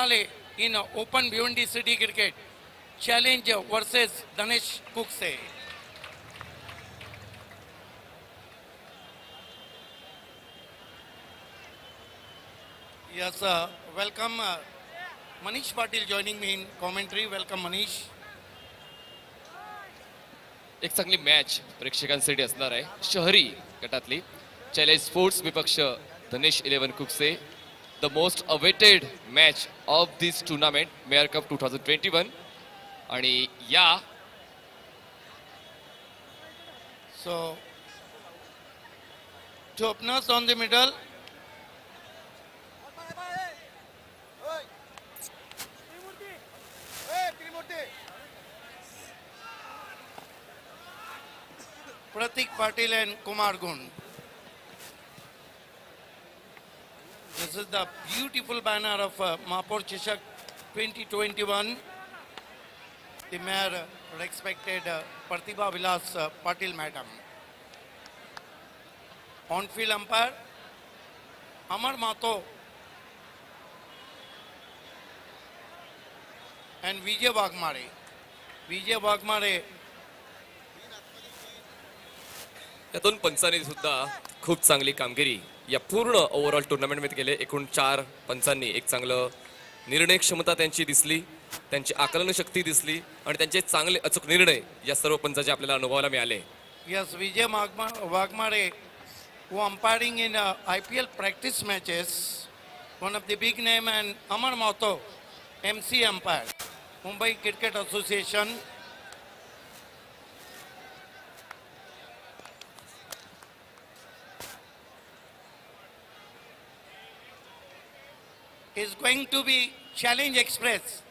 Nirale in Open Bhiwandi City Cricket Challenge versus Danesh Kukse. Yes, welcome Manish Patil joining me in commentary. Welcome Manish. एक चांगली match प्रेक्षकांसाठी असणार आहे शहरी गटातली. Challenge sports विपक्ष धनेश 11 कुकसे. The most awaited match of this tournament mayor cup 2021. आणि या So, two openers on the middle. Pratik Patil and Kumar Gund. This is the beautiful banner of Mahapur Chishak 2021. The mayor respected Pratibha Vilas Patil madam. On-field umpire Amar Mato and Vijay Wagmare. Vijay Wagmare. यातून पंचांनी सुद्धा खूप चांगली कामगिरी या पूर्ण overall टुर्नामेंटमध्ये केले. एकूण 4 पंचांनी एक चांगलं निर्णय क्षमता त्यांची दिसली, त्यांची आकलन शक्ती दिसली आणि त्यांचे चांगले अचूक निर्णय या सर्व पंचांचे आपल्याला अनुभवायला मिळाले. Yes, Vijay Wagmare, who umpiring in IPL practice matches, one of the big name, and Amar Mato, MC umpire, Mumbai Cricket Association. Is going to be challenge express.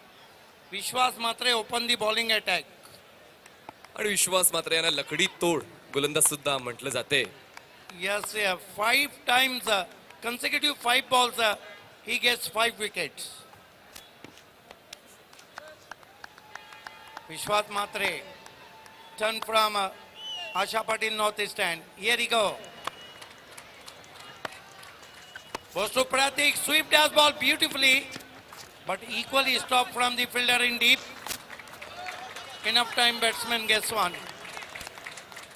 Vishwas Matre open the bowling attack. आणि विश्वास मात्र यांना लकडी तोड गोलंदाज सुद्धा म्हटलं जाते. Yes, 5 times consecutive 5 balls, he gets 5 wickets. Vishwas Matre, turn from Asha Patil North Stand. Here he go. Bosu Pratik swept as ball beautifully, but equally stopped from the fielder in deep. Enough time batsman gets one.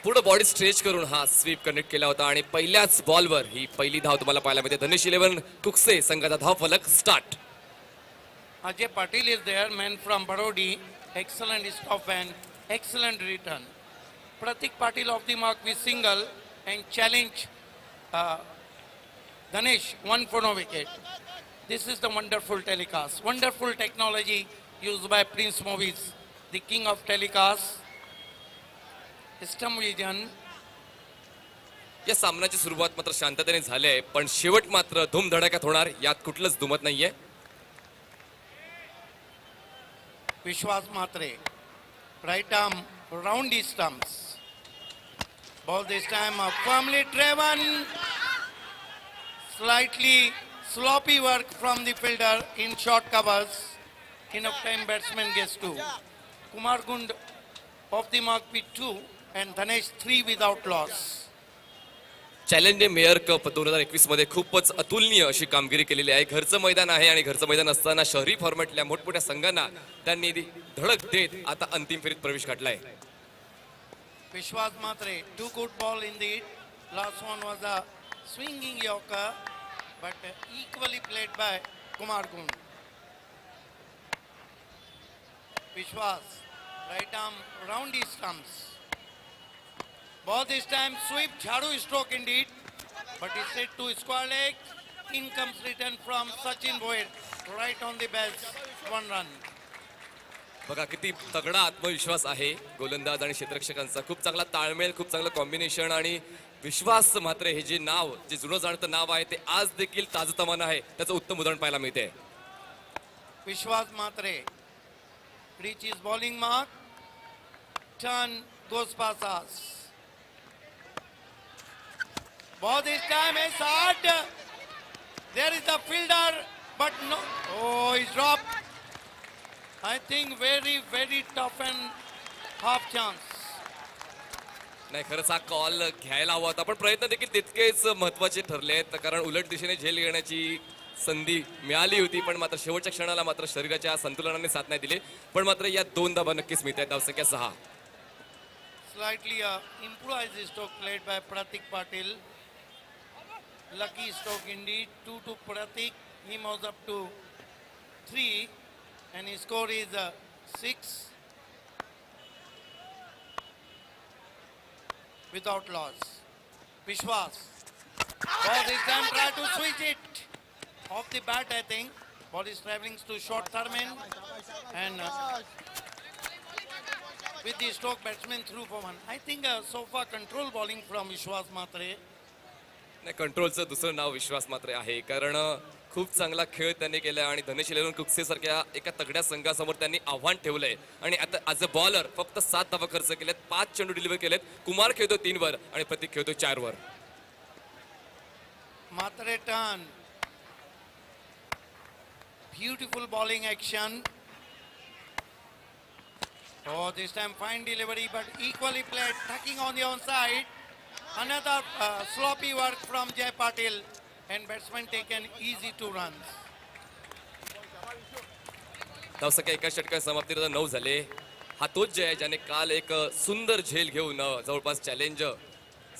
पूर्ण body stretch करून हा sweep connect केला होता आणि पहिल्याच बॉलवर ही पहिली धाव तुम्हाला पाहायला मिळते. धनेश 11 कुकसे संघाचा धाव फलक start. Ajay Patil is there, man from Barodi. Excellent stop and excellent return. Pratik Patil off the mark with single and challenge Dhanesh 1 for no wicket. This is the wonderful telecast. Wonderful technology used by Prince Movies, the king of telecast. System vision. या सामन्याची सुरुवात मात्र शांततेने झाली आहे, पण शेवट मात्र धूमधडाक्यात होणार यात कुठलंच दुमत नाहीये. Vishwas Matre, right arm round the stumps. Ball this time firmly driven. Slightly sloppy work from the fielder in short covers. Enough time batsman gets 2. Kumar Gund off the mark with 2 and Dhanesh 3 without loss. Challenge mayor cup 2021 मध्ये खूपच अतुलनीय अशी कामगिरी केलेली आहे. घरचं मैदान आहे आणि घरचं मैदान असताना शहरी फॉर्मॅटल्या मोठमोठ्या संघांना त्यांनी धडक देत आता अंतिम फेरीत प्रवेश गाठलाय. Vishwas Matre, 2 good ball indeed. Last one was a swinging yorker, but equally played by Kumar Gund. Vishwas, right arm round his stumps. Ball this time sweep, Jhadu stroke indeed, but it's set to square leg. In comes return from Sachin Boyd, right on the bells, 1 run. बघा किती तगडा आत्मविश्वास आहे गोलंदाज आणि क्षेत्ररक्षकांचा. खूप चांगला ताळमेळ, खूप चांगलं कॉम्बिनेशन आणि विश्वास मात्र हे जे नाव, जे जुनं जाणतं नाव आहे ते आज देखील ताजतमानं आहे. त्याचं उत्तम उदाहरण पाहायला मिळते. Vishwas Matre reaches bowling mark, turn goes past us. Ball this time is hard. There is the fielder, but no. Oh, he's dropped. I think very, very tough and half chance. नाही, खरंच हा call घ्यायला हवा होता, पण प्रयत्न देखील तितकेच महत्वाचे ठरले आहेत, कारण उलट दिशेने झेल घेण्याची संधी मिळाली होती, पण मात्र शेवटच्या क्षणाला मात्र शरीराच्या संतुलनाने साथ नाही दिले. पण मात्र या 2 धावा नक्कीच मिळत आहेत. धावसंख्या 6. Slightly improvised stroke played by Pratik Patil. Lucky stroke indeed. 2 to Pratik. He moves up to 3 and his score is 6 without loss. Vishwas. Ball this time try to switch it off the bat, I think. Ball is traveling to short Thurman and with the stroke batsman through for one. I think so far control bowling from Vishwas Matre. नाही, कंट्रोलचं दुसरं नाव विश्वास मात्र आहे, कारण खूप चांगला खेळ त्यांनी केला आणि धनेश इलेव्हन कुक्से सारख्या एका तगड्या संघासमोर त्यांनी आव्हान ठेवलंय. आणि आता ॲज अ बॉलर फक्त 7 धावा खर्च केलेत, 5 चेंडू डिलिव्हर केलेत. कुमार खेळतो 3 वर आणि प्रतीक खेळतो 4 वर. Matre turn. Beautiful bowling action. Oh, this time fine delivery, but equally played, tucking on the onside. Another sloppy work from Jay Patil, and batsman taken easy 2 runs. धावसंख्या एका षटकात समाप्तीला 9 झाले. हा तोच जय आहे ज्याने काल एक सुंदर झेल घेऊन जवळपास चॅलेंज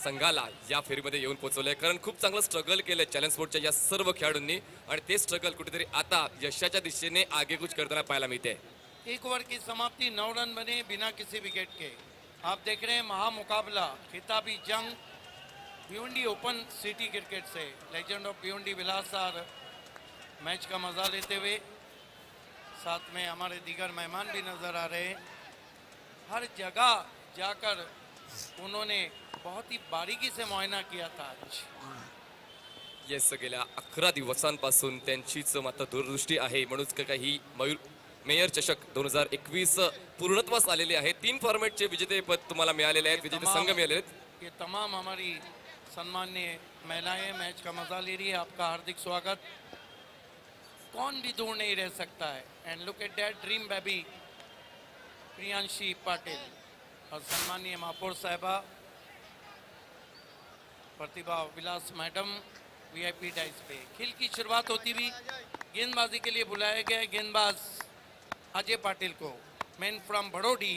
संघाला या फेरीमध्ये येऊन पोहोचवलंय. कारण खूप चांगलं स्ट्रगल केलंय चॅलेंज स्पोर्टच्या या सर्व खेळाडूंनी आणि ते स्ट्रगल कुठेतरी आता यशाच्या दिशेने आगेकूच करताना पाहायला मिळते. एक ओवर की समाप्ति 9 रन बने बिना किसी विकेट के. आप देख रहे हैं महामुकाबला, खिताबी जंग भिवंडी ओपन सिटी क्रिकेट से. Legend of Bhiwandi Vilas sir match का मजा लेते हुए, साथ में हमारे दीगर मेहमान भी नजर आ रहे हैं. हर जगह जाकर उन्होंने बहुत ही बारीकी से मुआयना किया था आज. येस, गेल्या 11 दिवसांपासून त्यांचीच मात्र दूरदृष्टी आहे. म्हणूनच काही मेयर चषक 2021 पूर्णत्वास आलेले आहे. 3 फॉर्मॅटचे विजेतेपद तुम्हाला मिळालेले आहेत, विजेते संघ मिळालेले आहेत. ये तमाम हमारी सम्मान्य महिलाएं मैच का मजा ले रही है. आपका हार्दिक स्वागत. कौन भी दूर नहीं रह सकता है. End look at that dream baby Priyanshi Patil और सम्मानीय महापौर साहिबा प्रतिभा विलास मैडम वीआईपी डाइस पे. खेल की शुरुआत होती हुई गेंदबाजी के लिए बुलाया गया गेंदबाज अजय पाटिल को, मैन फ्रॉम बड़ोडी.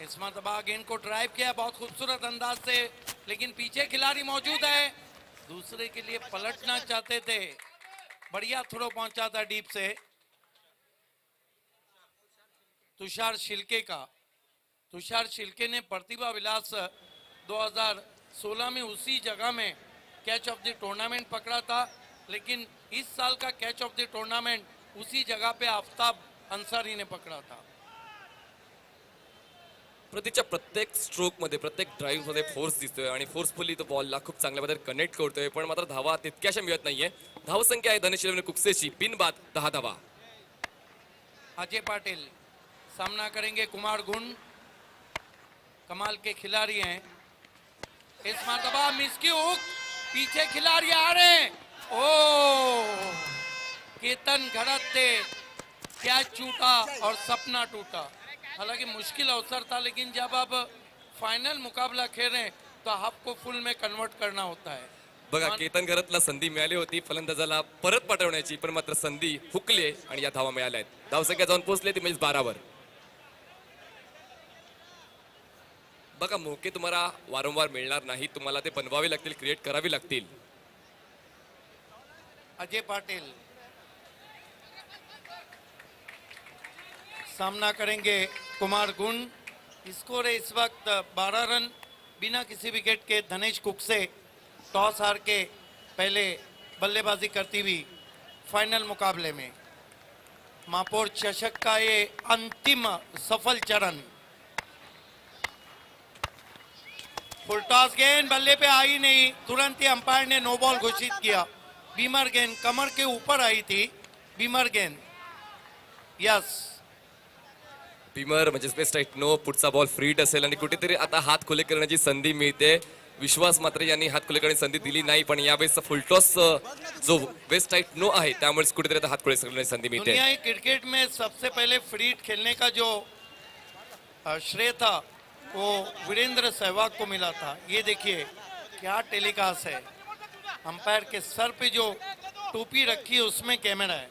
इस मरतबा गेंद को ड्राइव किया बहुत खूबसूरत अंदाज से, लेकिन पीछे खिलाड़ी मौजूद है. दूसरे के लिए पलटना चाहते थे. बढ़िया थ्रो पहुंचा था डीप से तुषार शिल्के का. तुषार शिल्के ने प्रतिभा विलास 2016 में उसी जगह में कैच ऑफ द टूर्नामेंट पकड़ा था, लेकिन इस साल का कैच ऑफ द टूर्नामेंट उसी जगह पे आफ्ताब अंसारी ने पकड़ा था. प्रतीच्या प्रत्येक स्ट्रोक मध्ये, प्रत्येक ड्राईव्ह मध्ये फोर्स दिसतोय आणि फोर्सफुली तो बॉलला खूप चांगल्या प्रकारे कनेक्ट करतोय. पण मात्र धावा तितक्याशा मिळत नाहीये. धावसंख्या आहे धनेश इलेव्हन कुक्सेची बिनबाद 10 धावा. अजय पाटिल सामना करेंगे कुमार गुण. कमाल के खिलाड़ी हैं. इस मरतबा मिस की हुक, पीछे खिलाड़ी आ रहे हैं. ओ केतन घड़त थे, कैच छूटा और सपना टूटा. हालांकि मुश्किल अवसर था, लेकिन जब आप फाइनल मुकाबला खेल रहे हैं तो आपको फुल में कन्वर्ट करना होता है. बघा, केतन घरातला संधी मिळाली होती फलंदाजाला परत पाठवण्याची, पण मात्र संधी हुकली आणि या धावा मिळाल्या आहेत. धावसंख्या जाऊन पोहोचले ती म्हणजे 12 वर. बघा, मोके तुम्हाला वारंवार मिळणार नाही, तुम्हाला ते बनवावे लागतील, क्रिएट करावी लागतील. अजय पाटिल सामना करेंगे कुमार गुण. स्कोर है इस वक्त 12 रन बिना किसी विकेट के. धनेश कुक्से टॉस हार के पहले बल्लेबाजी करती हुई फाइनल मुकाबले में. महापौर चषक का ये अंतिम सफल चरण. फुल टॉस गेंद बल्ले पे आई नहीं, तुरंत ही अंपायर ने नो बॉल घोषित किया. बीमर गेंद कमर के ऊपर आई थी. बीमर गेंद यस. बीमर म्हणजे स्पेस राईट नो. पुढचा बॉल फ्रीड असेल आणि कुठेतरी आता हात खुले करण्याची संधी मिळते. विश्वास मात्र यांनी हात खुले करण्याची संधी दिली नाही, पण यावेळेस फुलटॉस जो वेस्ट राईट नो आहे त्यामुळे कुठेतरी आता हात खुले करण्याची संधी मिळते. दुनिया की क्रिकेट में सबसे पहले फ्रीड खेलने का जो श्रेय था वो वीरेंद्र सहवाग को मिला था. ये देखिए क्या टेलीकास्ट है, अंपायर के सर पे जो टोपी रखी है उसमें कैमरा है.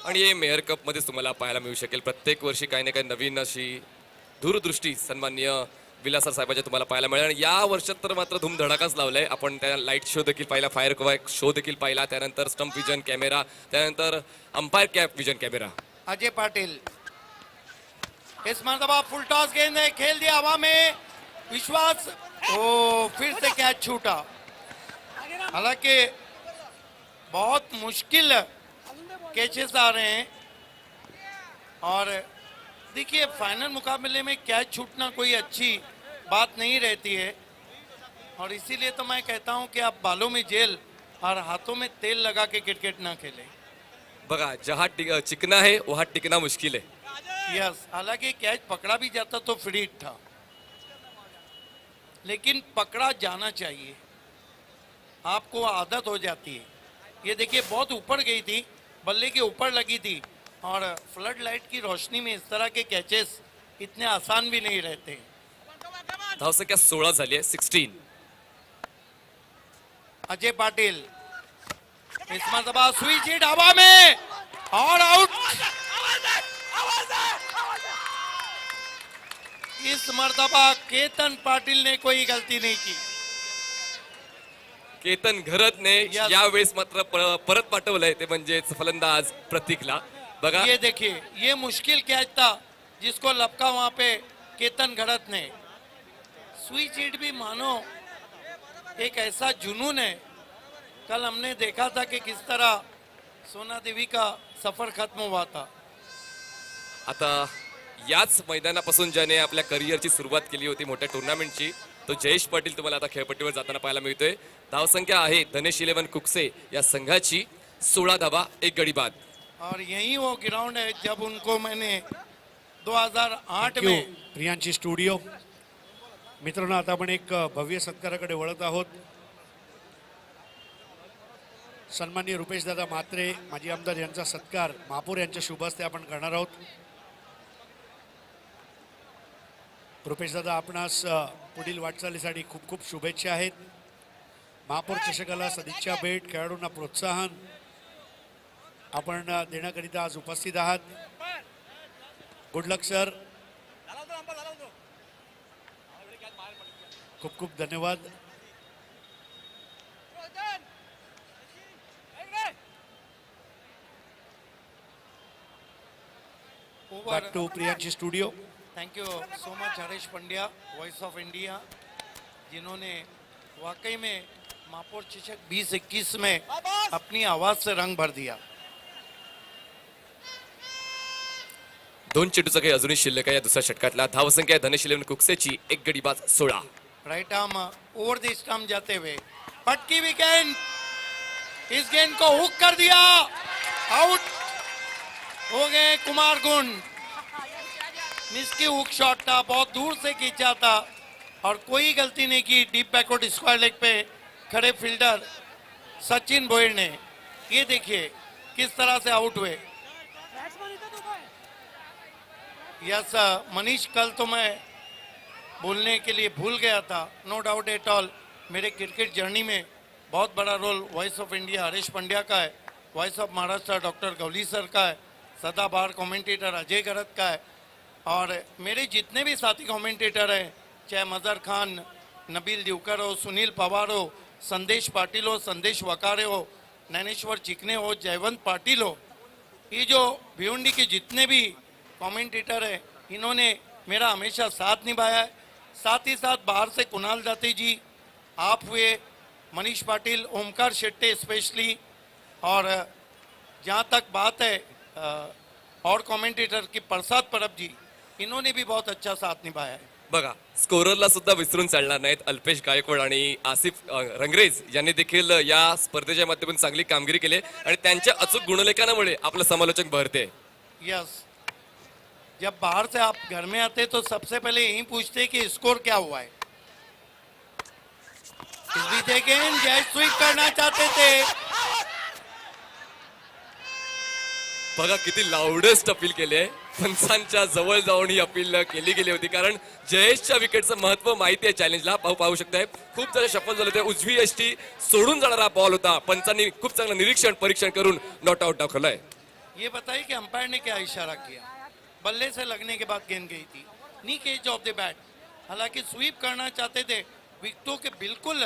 आणि हे मेयर कप मध्ये तुम्हाला पाहायला मिळू शकेल प्रत्येक वर्षी काही ना काही नवीन अशी दूरदृष्टी सन्माननीय विलासर साहेबांच्या तुम्हाला पाहायला मिळेल. आणि या वर्षात तर मात्र धूमधडाकाच लावलाय. आपण त्या लाईट शो देखील पाहिला, फायर शो देखील पाहिला, त्यानंतर स्टंप विजन कॅमेरा, त्यानंतर umpire cap vision camera. Ajay Patil इस मरतबा फुल टॉस गेंद है, खेल दिया हवा में, विश्वास ओ फिर से कैच छूटा. हालांकि बहुत मुश्किल कैचेस आ रहे हैं और देखिए फाइनल मुकाबले में कैच छूटना कोई अच्छी बात नहीं रहती है और इसीलिए तो मैं कहता हूं कि आप बालों में जेल और हाथों में तेल लगा के क्रिकेट ना खेलें. बघा जहा चिकना है वहा टिकना मुश्किल है. यस, हालांकि कैच पकड़ा भी जाता तो फ्री हिट था, लेकिन पकड़ा जाना चाहिए, आपको आदत हो जाती है. ये देखिए बहुत ऊपर गई थी, बल्ले के ऊपर लगी थी और फ्लड लाइट की रोशनी में इस तरह के कैचेस इतने आसान भी नहीं रहते. धावसंख्या 16 झाली आहे, 16. अजय पाटिल इस मरतबा स्विच हिट हवा में और आउट. इस मरतबा केतन पाटिल ने कोई गलती नहीं की. केतन घरतने यावेळेस मात्र परत पाठवलंय ते म्हणजेच फलंदाज प्रतीकला. बघा ये देखिए, ये मुश्किल कैच था जिसको लपका वहां पे केतन घड़त ने. स्विच हिट भी मानो एक ऐसा जुनून है. कल हमने देखा था कि किस तरह सोना देवी का सफर खत्म हुआ था. आता याच मैदानापासून ज्याने आपल्या करिअरची सुरुवात केली होती मोठ्या टुर्नामेंटची, तो जयेश पाटील तुम्हाला आता खेळपट्टीवर जाताना पाहायला मिळतोय. धावसंख्या आहे धनेश 11 कुकसे या संघाची 16 धावा, 1 गडी बाद. और यही वो ग्राउंड है जब उनको मैंने 2008 में प्रियांची स्टुडिओ. मित्रांनो आता आपण एक भव्य सत्काराकडे वळत आहोत. सन्माननीय रुपेश दादा म्हात्रे माजी आमदार यांचा सत्कार महापौर यांच्या शुभ हस्ते आपण करणार आहोत. रुपेश दादा आपणास पुढील वाटचालीसाठी खूप खूप शुभेच्छा आहेत. महापौर चषकाला सदिच्छा भेट, खेळाडूंना प्रोत्साहन आपण देण्याकरिता आज उपस्थित आहात. Good luck sir. खूप खूप धन्यवाद. बॅक टू प्रियांची studio. Thank you so much Harish Pandya, voice of India, जिन्होंने वाकई में महापौर चषक 2021 में अपनी आवाज से रंग भर दिया. 2 चेंडूचा काही अजूनही शिल्लक आहे या दुसऱ्या षटकातला. धावसंख्या आहे धनेश 11 कुकसेची, 1 गडी बाद, 16. Right arm over the stump जाते हुए पटकी विकेट, इस गेंद को हुक कर दिया, आउट हो गए कुमार गुंड. मिस की हुक शॉट था, बहुत दूर से खींचा था और कोई गलती नहीं की डीप बैकवर्ड स्क्वायर लेग पे खड़े फील्डर सचिन भोयर ने. ये देखिए किस तरह से आउट हुए. यस मनीष, कल तो मैं बोलने के लिए भूल गया था. नो डाउट एट ऑल मेरे क्रिकेट जर्नी में बहुत बड़ा role voice of India Harish Pandya का है, voice of Maharashtra doctor Gawli sir का है, सदाबहार कमेंटेटर अजय गरत का है और मेरे जितने भी साथी कमेंटेटर हैं, चाहे मजहर खान, नबील दिवकर हो, सुनील पवार हो, संदेश पाटिल हो, संदेश वकारे हो, नैनेश्वर चिकने हो, जयवंत पाटिल हो, ये जो भिवंडी के जितने भी कमेंटेटर हैं इन्होंने मेरा हमेशा साथ निभाया है. साथ ही साथ बाहर से कुणाल दाते जी, आप हुए, मनीष पाटिल, ओमकार शेट्टे स्पेशली, और जहाँ तक बात है और कमेंटेटर की प्रसाद परब जी, इन्होंने भी बहुत अच्छा साथ निभाया है. बघा स्कोररला सुद्धा विसरून चालणार नाहीत. अल्पेश गायकवाड आणि आसिफ रंगरेज यांनी देखील या स्पर्धेच्या माध्यमातून चांगली कामगिरी केली आणि त्यांच्या अचूक गुणलेखनामुळे आपलं समालोचक भरते. यस, जब बाहर से आप घर में आते तो सबसे पहले यही पूछते कि स्कोर क्या हुआ है. इस बीच एक गेंद जय स्वीप करना चाहते थे. बघा किती लाउडेस्ट अपील केले. पंचांच्या जवळ जाऊन ही अपील केली गेली होती, कारण जयेशच्या विकेटचं महत्व माहिती आहे चॅलेंजला. पाहू शकताय खूप सारे शफल झाले होते. उजवी यष्टी सोडून जाणारा बॉल होता. पंचांनी खूप चांगलं निरीक्षण परीक्षण करून नॉट आउट दाखवलाय. ये बताइए कि अंपायर ने क्या इशारा किया? बल्ले से लगने के बाद गेंद गई थी नीक एज ऑफ द बैट. हालांकि स्वीप करना चाहते थे, विकेटों के बिल्कुल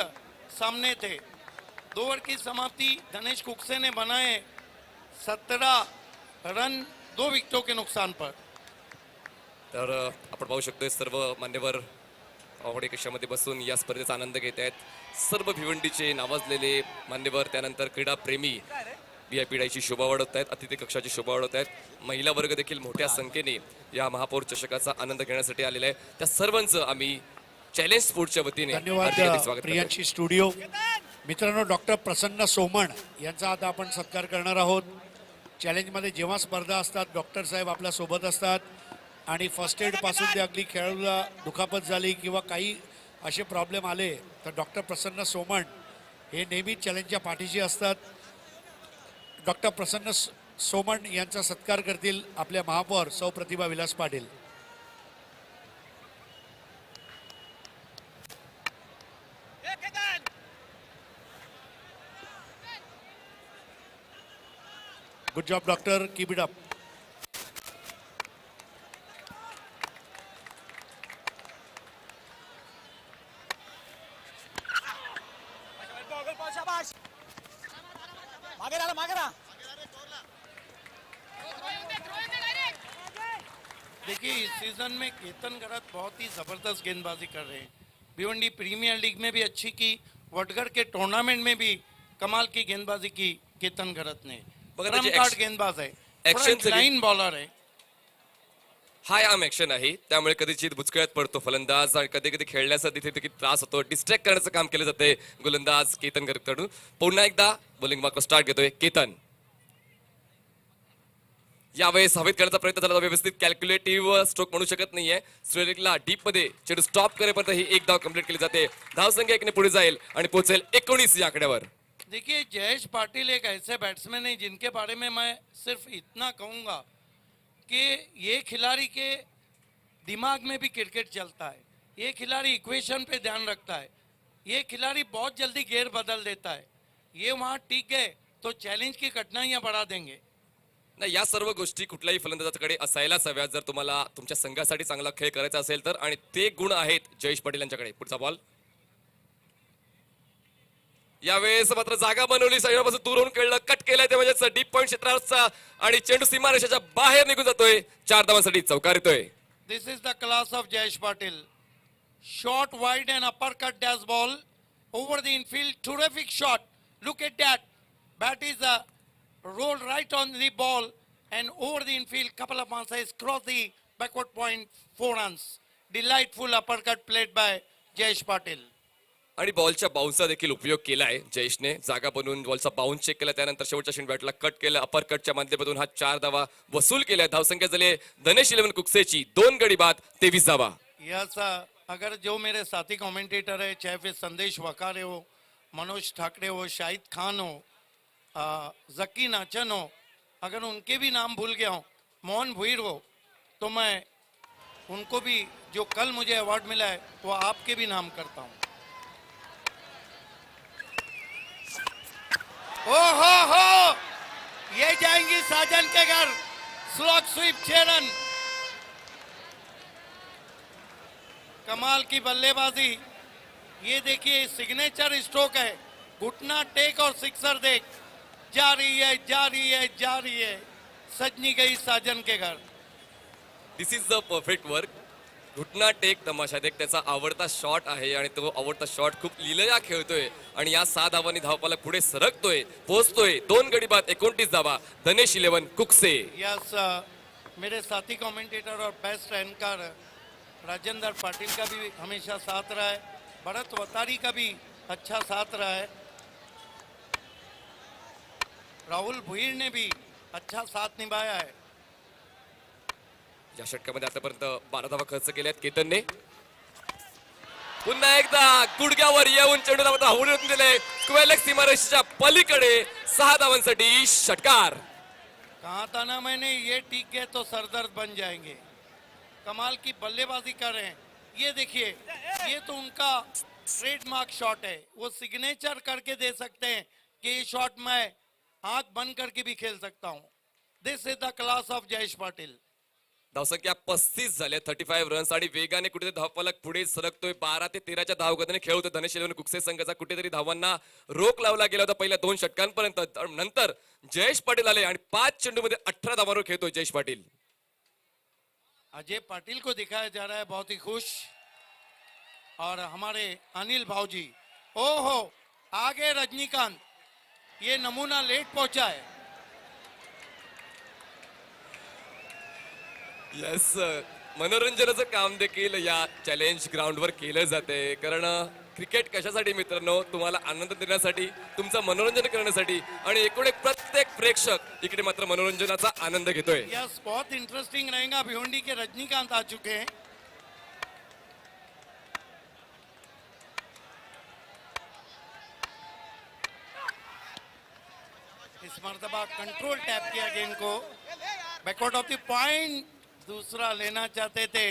सामने थे. 2 ओवर की समाप्ति धनेश कुकसे ने बनाए 17 रन 2 विकेटों के नुकसान पर. तर आपण पाहू शकतोय सर्व मान्यवर आवडी कक्षामध्ये बसून या स्पर्धेचा आनंद घेत आहेत. सर्व भिवंडीचे नावाजलेले मान्यवर, त्यानंतर क्रीडा प्रेमी VIP डायची शोभा वाढवत आहेत, अतिथी कक्षाची शोभा वाढवत आहेत. महिला वर्ग देखील मोठ्या संख्येने या महापौर चषकाचा आनंद घेण्यासाठी आलेला आहे. त्या सर्वांचं आम्ही चॅलेंज स्पोर्ट्सच्या वतीने धन्यवाद हार्दिक स्वागत करतो. प्रियांशी स्टुडिओ. मित्रांनो, डॉक्टर प्रसन्न सोमण यांचा आता आपण सत्कार करणार आहोत. चॅलेंजमध्ये जेव्हा स्पर्धा असतात डॉक्टर साहेब आपल्या सोबत असतात आणि फर्स्ट एड पासून ते अगदी खेळाडूला दुखापत झाली किंवा काही असे प्रॉब्लेम आले तर डॉक्टर प्रसन्न सोमण हे नेहमी चॅलेंजच्या पाठीशी असतात. डॉक्टर प्रसन्न सोमण यांचा सत्कार करतील आपल्या महापौर सौ Pratibha Vilas Patil. Good job doctor, keep it up. देखिए इस सीजन में केतन गरत बहुत ही जबरदस्त गेंदबाजी कर रहे हैं. भिवंडी प्रीमियर लीग में भी अच्छी की, वडगढ़ के टूर्नामेंट में भी कमाल की गेंदबाजी की केतन गरत ने. बघा त्याची कार्ड गेंदबाज है, action फ्रंट लाइन बॉलर है. हाय आर्म ॲक्शन आहे, त्यामुळे कदाचित बुचकळ्यात पडतो फलंदाज आणि कधी कधी खेळण्याचा तिथे देखील त्रास होतो. डिस्ट्रॅक्ट करण्याचं काम केलं जाते गोलंदाज केतन कडून. पुन्हा एकदा बॉलिंग मार्क स्टार्ट घेतोय केतन. यावेळेस हवेत करण्याचा प्रयत्न झाला, व्यवस्थित कॅल्क्युलेटिव्ह स्ट्रोक म्हणू शकत नाहीये. स्ट्रेलिंगला डीप मध्ये चेंडू स्टॉप करेपर्यंत ही एक धाव कंप्लीट केली जाते. धावसंख्या 1 ने पुढे जाईल आणि पोहोचेल 19 या आकड्यावर. देखिए जयेश पाटिल एक ऐसे बैट्समैन है जिनके बारे में मैं सिर्फ इतना कहूंगा कि ये खिलाड़ी के दिमाग में भी क्रिकेट चलता है. ये खिलाड़ी इक्वेशन पे ध्यान रखता है. ये खिलाड़ी बहुत जल्दी गेयर बदल देता है. ये वहाँ टिक गए तो चैलेंज की कठिनाइयां बढ़ा देंगे. नाही, या सर्व गोष्टी कुठल्याही फलंदाजाकडे असायलाच हव्यात जर तुम्हाला तुमच्या संघासाठी चांगला खेळ करायचा असेल तर, आणि ते गुण आहेत जयेश पाटील यांच्याकडे. पुढचा बॉल यावेळेस मात्र जागा बनवली, शरीरापासून दूर होऊन खेळलं, कट केलंय ते म्हणजे डीप पॉइंट क्षेत्राचा आणि चेंडू सीमारेषेच्या बाहेर निघून जातोय. 4 धावांसाठी चौकार येतोय. This is the class of Jayesh Patil. Short, wide and uppercut dash ball over the infield. Terrific shot. Look at that. Bat is rolled right on the ball and over the infield. Couple of passes cross the backward point. 4 runs. Delightful uppercut played by Jayesh Patil. आणि बॉलच्या बाउन्सचा देखील उपयोग केलाय जयेशने. जागा बनवून बॉलचा bounce check केला, त्यानंतर शेवटच्या शीन बॅटला कट केलं. अपर कटच्या माध्यमातून हा 4 धावा वसूल केल्या. धावसंख्या झाली धनेश 11 कुकसेची 2 गडी बाद 23 धावा. यस, अगर जो मेरे साथी कमेंटेटर है, चाहे फिर संदेश वकारे हो, मनोज ठाकरे हो, शाहिद खान हो, जकी नाचन हो, अगर उनके भी नाम भूल गया हूँ, मोहन भुईर हो, तो मैं उनको भी, जो कल मुझे अवार्ड मिला है वो आपके भी नाम करता हूँ. ओ हो, ये जाएंगी साजन के घर. Slog sweep 6 run. कमाल की बल्लेबाजी. ये देखिए सिग्नेचर स्ट्रोक है, घुटना टेक और सिक्सर देख. जा रही है, जा रही है, जा रही है, सजनी गई साजन के घर. दिस इज द परफेक्ट वर्क. घुटना टेक तमाशा देख त्याचा आवडता शॉट आहे आणि तो आवडता शॉट खूप लीलया खेळतोय आणि या 6 धावांनी धावपाला पुढे सरकतोय, पोहोचतोय. 2 गडी बाद 29 धावा. धनेश 11 कुकसे. यस, मेरे साथी कमेंटेटर और बेस्ट एंकर राजेंद्र पाटिल का भी हमेशा साथ रहा है. भरत वतारी का भी अच्छा साथ रहा है. राहुल भुईर ने भी अच्छा साथ निभाया है. या षटकामध्ये आतापर्यंत 12 धावा खर्च केल्यात केतनने. पुन्हा एकदा गुडघ्यावर येऊन चेंडूला मात्र हवून दिले. स्क्वेअर लेग सीमारेषेच्या पलीकडे 6 धावांसाठी षटकार. कहा था ना मैंने, ये टीक गए तो सरदर्द बन जाएंगे। कमाल की बल्लेबाजी कर रहे हैं। ये देखिए, ये तो उनका ट्रेडमार्क शॉट है। वो सिग्नेचर करके दे सकते हैं कि ये शॉट मैं आंख बंद करके भी खेल सकता हूं। This is the class of Jayesh Patil. धावसंख्या 35 झाले, 35 रन्स आणि वेगाने कुठेतरी धावफलक पुढे सरकतोय. 12 ते 13च्या धावगतीने खेळ होते धनेश कुकसे संघाचा. कुठेतरी धावांना रोख लावला गेला होता पहिल्या 2 षटकांपर्यंत. नंतर जयेश पाटील आले आणि 5 चेंडूमध्ये 18 धावांवर खेळतोय जयेश पाटील. अजय पाटिल को दिखाया जा रहा है बहुत ही खुश। और हमारे अनिल भाऊजी, ओहो आगे रजनीकांत, ये नमूना लेट पहुंचा है। येस, मनोरंजनाचं काम देखील या चॅलेंज ग्राउंडवर केलं जाते. कारण क्रिकेट कशासाठी मित्रांनो, तुम्हाला आनंद देण्यासाठी, तुमचं मनोरंजन करण्यासाठी, आणि एकूण एक प्रत्येक प्रेक्षक इकडे मात्र मनोरंजनाचा आनंद घेतोय. यस, बहुत इंटरेस्टिंग रहेगा। भिवंडी के रजनीकांत आ चुके हैं। इस मर्तबा कंट्रोल टैप किया गेंद को, बैकआउट ऑफ द पॉइंट। दूसरा लेना चाहते थे,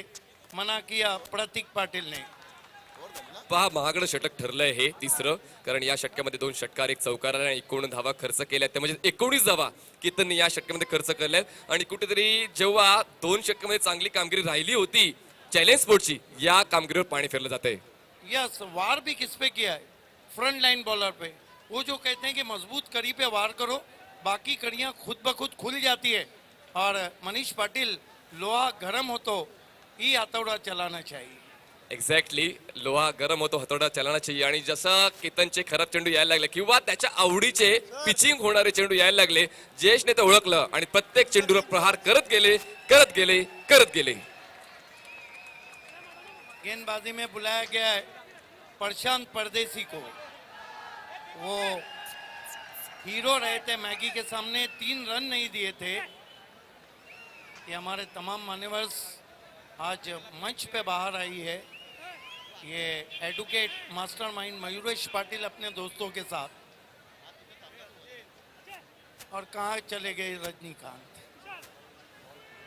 मना किया प्रतीक पाटिल ने। पहा, महागडं षटक ठरलंय हे तिसरं. कारण या षटकामध्ये 2 षटकार, 1 चौकार आणि 19 धावा खर्च केल्या. म्हणजे 19 धावा कितनने या षटकामध्ये खर्च केल्यात. आणि कुठेतरी जेव्हा 2 षटकामध्ये चांगली कामगिरी राहिली होती चॅलेंज स्पोर्ट्सची, या कामगिरीवर पाणी फिरलं जातंय. यस, वार भी किस पे किया है? फ्रंट लाइन बॉलर पे। वो जो कहते हैं कि मजबूत कड़ी पे वार करो, बाकी कड़ियां खुद ब खुद खुल जाती है। और मनीष पाटिल, लोहा गरम हो तो ही हथौड़ा चलाना चाहिए। एक्झॅक्टली, लोहा गरम होतो, हातोडा चालना चाहिए. आणि जसं केतनचे खराब चेंडू यायला लागले किंवा त्याच्या आवडीचे पिचिंग होणारे चेंडू यायला लागले, जयेशने ते ओळखलं आणि प्रत्येक चेंडूवर प्रहार करत गेले करत गेले करत गेले. गेंदबाजी में बुलाया गया है प्रशांत परदेसी को। वो हीरो रहे थे मैगी के सामने, 3 रन नहीं दिए थे। ये हमारे तमाम मान्यवर्स आज मंच पे बाहर आई है। ये एडवोकेट मास्टरमाइंड मयूरेश पाटिल अपने दोस्तों के साथ। और कहाँ चले गए रजनीकांत?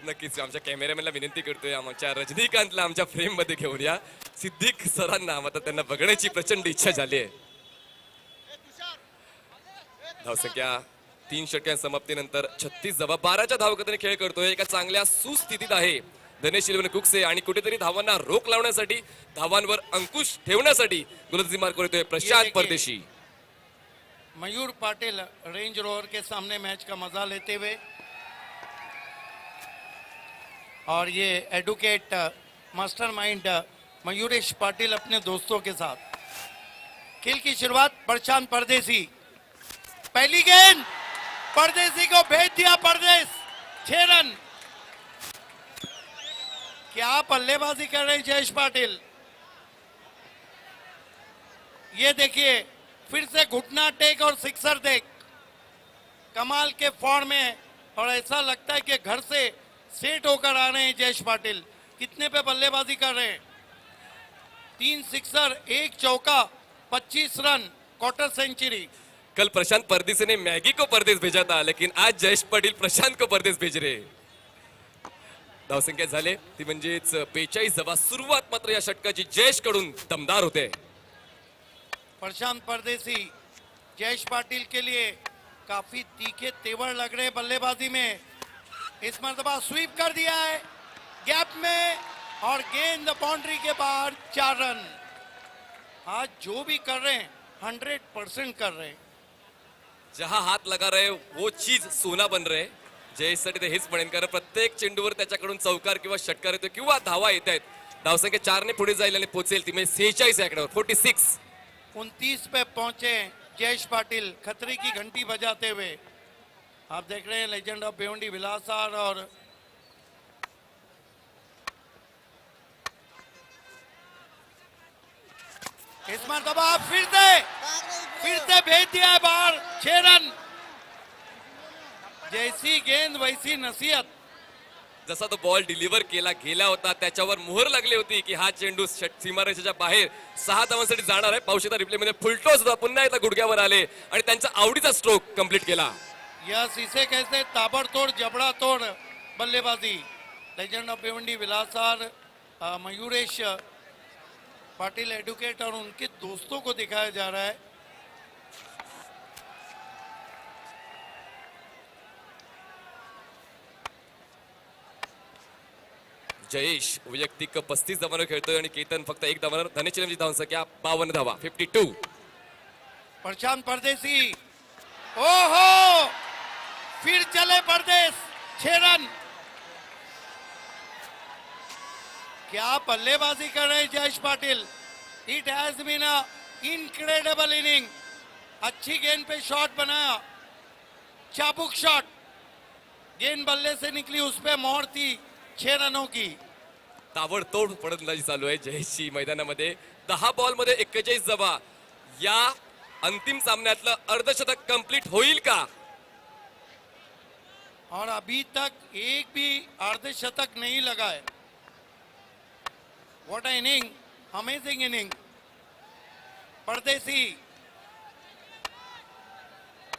नक्कीच आमच्या कॅमेरामॅनला विनंती करतोय, आमच्या रजनीकांतला आमच्या फ्रेम मध्ये घेऊन या. सिद्दीक सरांना आता त्यांना बघण्याची प्रचंड इच्छा झाली आहे. धावसंख्या 3 षटकांच्या समाप्तीनंतर 36 धावा, 12च्या धावगतीने खेळ करतोय. एका चांगल्या सुस्थितीत आहे धनेश कुकसे. आणि कुठेतरी धावांना रोख लावण्यासाठी, धावांवर अंकुश ठेवण्यासाठी गोलंदाजी मार्ग करतोय प्रशांत परदेशी. मयूर पाटिल रेंज रोवर के सामने मैच का मजा लेते हुए। और ये एडवोकेट मास्टरमाइंड मयूरेश पाटिल अपने दोस्तों के साथ। खेल की शुरुआत प्रशांत परदेसी, पहली गेंद परदेसी को भेज दिया परदेस, 6 रन। क्या बल्लेबाजी कर रहे जयेश पाटिल। ये देखिए, फिर से घुटना टेक और सिक्सर देख, कमाल के फॉर्म में। और ऐसा लगता है कि घर से सेट होकर आ रहे हैं जयेश पाटिल। कितने पे बल्लेबाजी कर रहे हैं? 3 सिक्सर, 1 चौका, 25 रन, क्वार्टर सेंचुरी। कल प्रशांत परदेसी ने मैगी को परदेश भेजा था, लेकिन आज जयेश पाटील प्रशांत को परदेश भेज रहे. धावसंख्या झाले ती म्हणजेच 42 धावा. सुरुवात मात्र या षटकाची जयेश कडून दमदार होते. प्रशांत परदेसी जयेश पाटिल के लिए काफी तीखे तेवर लग रहे बल्लेबाजी में। इस मर्तबा स्वीप कर दिया है गैप में और गेंद बाउंड्री के बाहर, 4 रन। आज जो भी कर रहे हैं 100% कर रहे हैं. जहां हात लगा रहे वो चीज सोना बन रहे. जयेशसाठी ते हेच म्हणेन, कारण प्रत्येक चेंडूवर त्याच्याकडून चौकार किंवा षटकार येतो किंवा धावा येत आहेत. धावसंख्या 4 ने पुढे जाईल आणि पोहोचेल ती म्हणजे 46 आकड्यावर, 46. 29 पे पहुंचे जयेश पाटिल खतरे की घंटी बजाते हुए. आप देख रहे हैं लेजेंड ऑफ भिवंडी विलासार और इस मरतबा फिर से भेज दिया है बाहर, 6 रन. जैसी गेंद वैसी नसीहत. जसा तो बॉल डिलिव्हर केला गेला होता त्याच्यावर मोहर लागली होती की हा चेंडू सीमारेषेच्या बाहेर 6 धावांसाठी जाणार आहे. पावशेता रिप्ले मध्ये फुलटॉस होता, पुन्हा एकदा गुडघ्यावर आले आणि त्यांचा आवडीचा स्ट्रोक कंप्लीट केला. यस, इसे कहते ताबड़तोड़ जबड़ा तोड़ बल्लेबाजी। लेजेंड ऑफ भिवंडी विलासार मयूरेश पाटिल एडवोकेट और उनके दोस्तों को दिखाया जा रहा है। जयेश वैयक्तिक 35 धावांवर खेळतोय आणि केतन फक्त 1 धावांवर. धनचिरंजी धावसंख्या 52 धावा 52. प्रशांत परदेसी, ओहो, फिर चले परदेस, 6 रन। क्या बल्लेबाजी कर रहे हैं Jayesh Patil. It has been a incredible inning. अच्छी गेंद पे शॉट बनाया, चाबुक शॉट, गेंद बल्ले से निकली, उस पे मोहर थी 6 रनों की। ताबडतोड फलंदाजी चालू आहे जयेशची मैदानामध्ये. 10 बॉलमध्ये 41 धावा. या अंतिम सामन्यातलं अर्धशतक कंप्लीट होईल का? और अभी तक एक भी अर्धशतक नहीं लगा है। What a inning, amazing inning. Pardeshi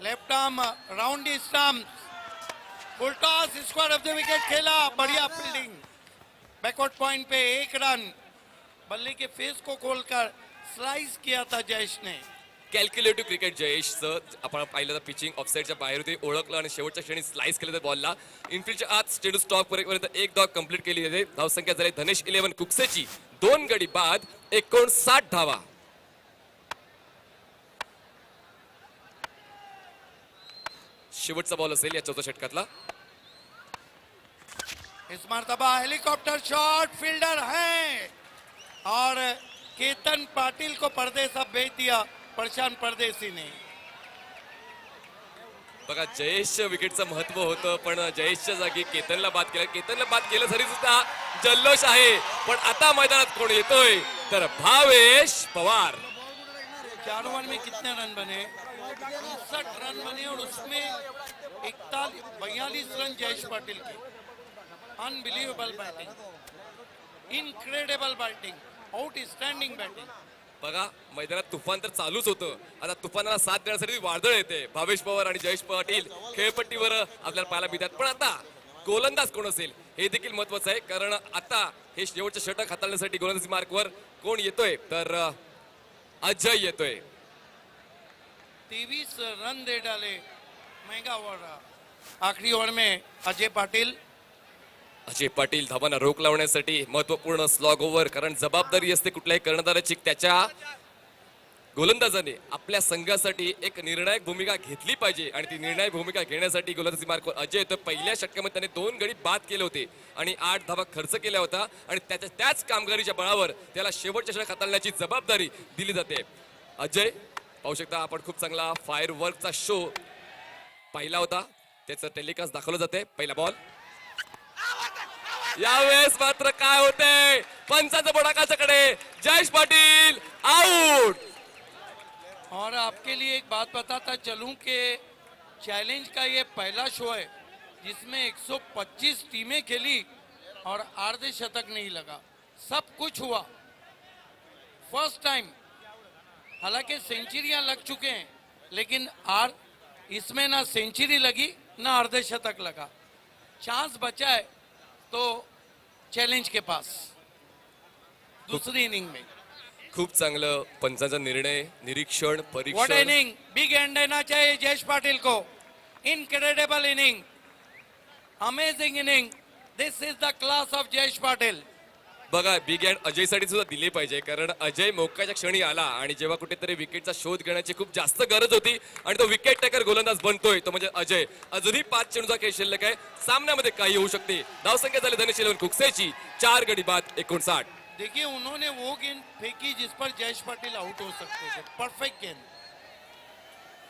left arm round stump, full toss, square off the wicket खेला, बढ़िया फील्डिंग। बैकवर्ड पॉइंट पे 1 रन। बल्ले के फेस को खोलकर स्लाइस किया था जयेश ने। कॅल्क्युलेटिव्ह क्रिकेट जयेशचं आपण पाहिलं तर पिचिंग ऑफसाईडच्या बाहेर होते, ओळखलं आणि शेवटच्या क्षणी स्लाइस केलं त्या बॉलला. इनफिल्डच्या आत स्टेडू स्टॉक पर्यंत 1 धाव कंप्लीट केली आहे. धावसंख्या झाली धनेश 11 कुकसेची 2 गडी बाद 59 धावा. शेवटचा बॉल असेल या चौथ्या षटकातला. इस मर्तबा हेलीकॉप्टर शॉट, फील्डर है और केतन पाटिल को परदेस अब भेज दिया प्रशांत परदेसी ने। बघा जयेशच्या विकेटचं महत्व होतं, पण जयेशच्या जागी केतनला बाद केलं. केतनला बाद केलं तरी सुद्धा जल्लोष आहे. पण आता मैदानात कोण येतोय तर भावेश पवार. 4 ओवर में कितने रन बने? 59 रन बने और उसमें 42 रन जयेश पाटिल के। Unbelievable batting, incredible batting, outstanding batting. बघा मैदानात तुफान तर चालूच होतं. आता तुफानाला साथ देण्यासाठी वादळ येते. भावेश पवार आणि जयेश पाटील खेळपट्टीवर आपल्याला पाहायला मिळतात. पण आता गोलंदाज कोण असेल हे देखील महत्वाचं आहे, कारण आता हे शेवटचं षटक हाताळण्यासाठी गोलंदाजी मार्कवर कोण येतोय तर अजय येतोय. 23 रन दे डाले, महंगा ओवर रहा। आखिरी ओवर में अजय पाटिल, अजय पाटील धावांना रोख लावण्यासाठी महत्वपूर्ण स्लॉग ओव्हर, कारण जबाबदारी असते कुठल्याही कर्णधाराची. त्याच्या गोलंदाजाने आपल्या संघासाठी एक निर्णायक भूमिका घेतली पाहिजे आणि ती निर्णायक भूमिका घेण्यासाठी गोलंदाजी मार्कवर अजय येतो. पहिल्या षटकामध्ये त्याने 2 गडी बाद केले होते आणि 8 धावा खर्च केला होता आणि त्याच कामगिरीच्या बळावर त्याला शेवटच्या षटक हाताळण्याची जबाबदारी दिली जाते. अजय पाहू शकता आपण, खूप चांगला फायर वर्कचा शो पाहिला होता, त्याचं टेलिकास्ट दाखवलं जाते. पहिला बॉल. यावेळेस मात्र काय होते, पंचाचं बोडाकाच्याकडे जयेश पाटील आउट. और आपके लिए एक बात बताता चलूं कि चैलेंज का ये पहला शो है जिसमें 125 टीमें खेली और अर्धशतक नहीं लगा। सब कुछ हुआ फर्स्ट टाइम। हालांकि सेंचुरियां लग चुके हैं, लेकिन इसमें ना सेंचुरी लगी ना अर्धशतक लगा। चांस बचा है तो चैलेंज के पास दूसरी इनिंग में। खूप चांगलं पंचांचा निर्णय, निरीक्षण, व्हाट परीक्षण. इनिंग, बिग एंड देना चाहिए जयेश पाटिल को। Incredible inning, amazing inning. This is the class of Jayesh Patil. बघा बिग हँड अजयसाठी सुद्धा दिले पाहिजे, कारण अजय मोक्याच्या क्षणी आला आणि जेव्हा कुठेतरी विकेटचा शोध घेण्याची खूप जास्त गरज होती आणि तो विकेट टेकर गोलंदाज बनतोय तो म्हणजे अजय. अजूनही 5 चेंडूचा खेळ शिल्लक आहे. सामन्यामध्ये काही होऊ शकते. धावसंख्या झाली धनेश 11 कुकसेची 4 गडी बाद 59. देखिए उन्होंने वो गेंद फेंकी जिस पर जयेश पाटिल आउट हो सकते थे। परफेक्ट गेंद।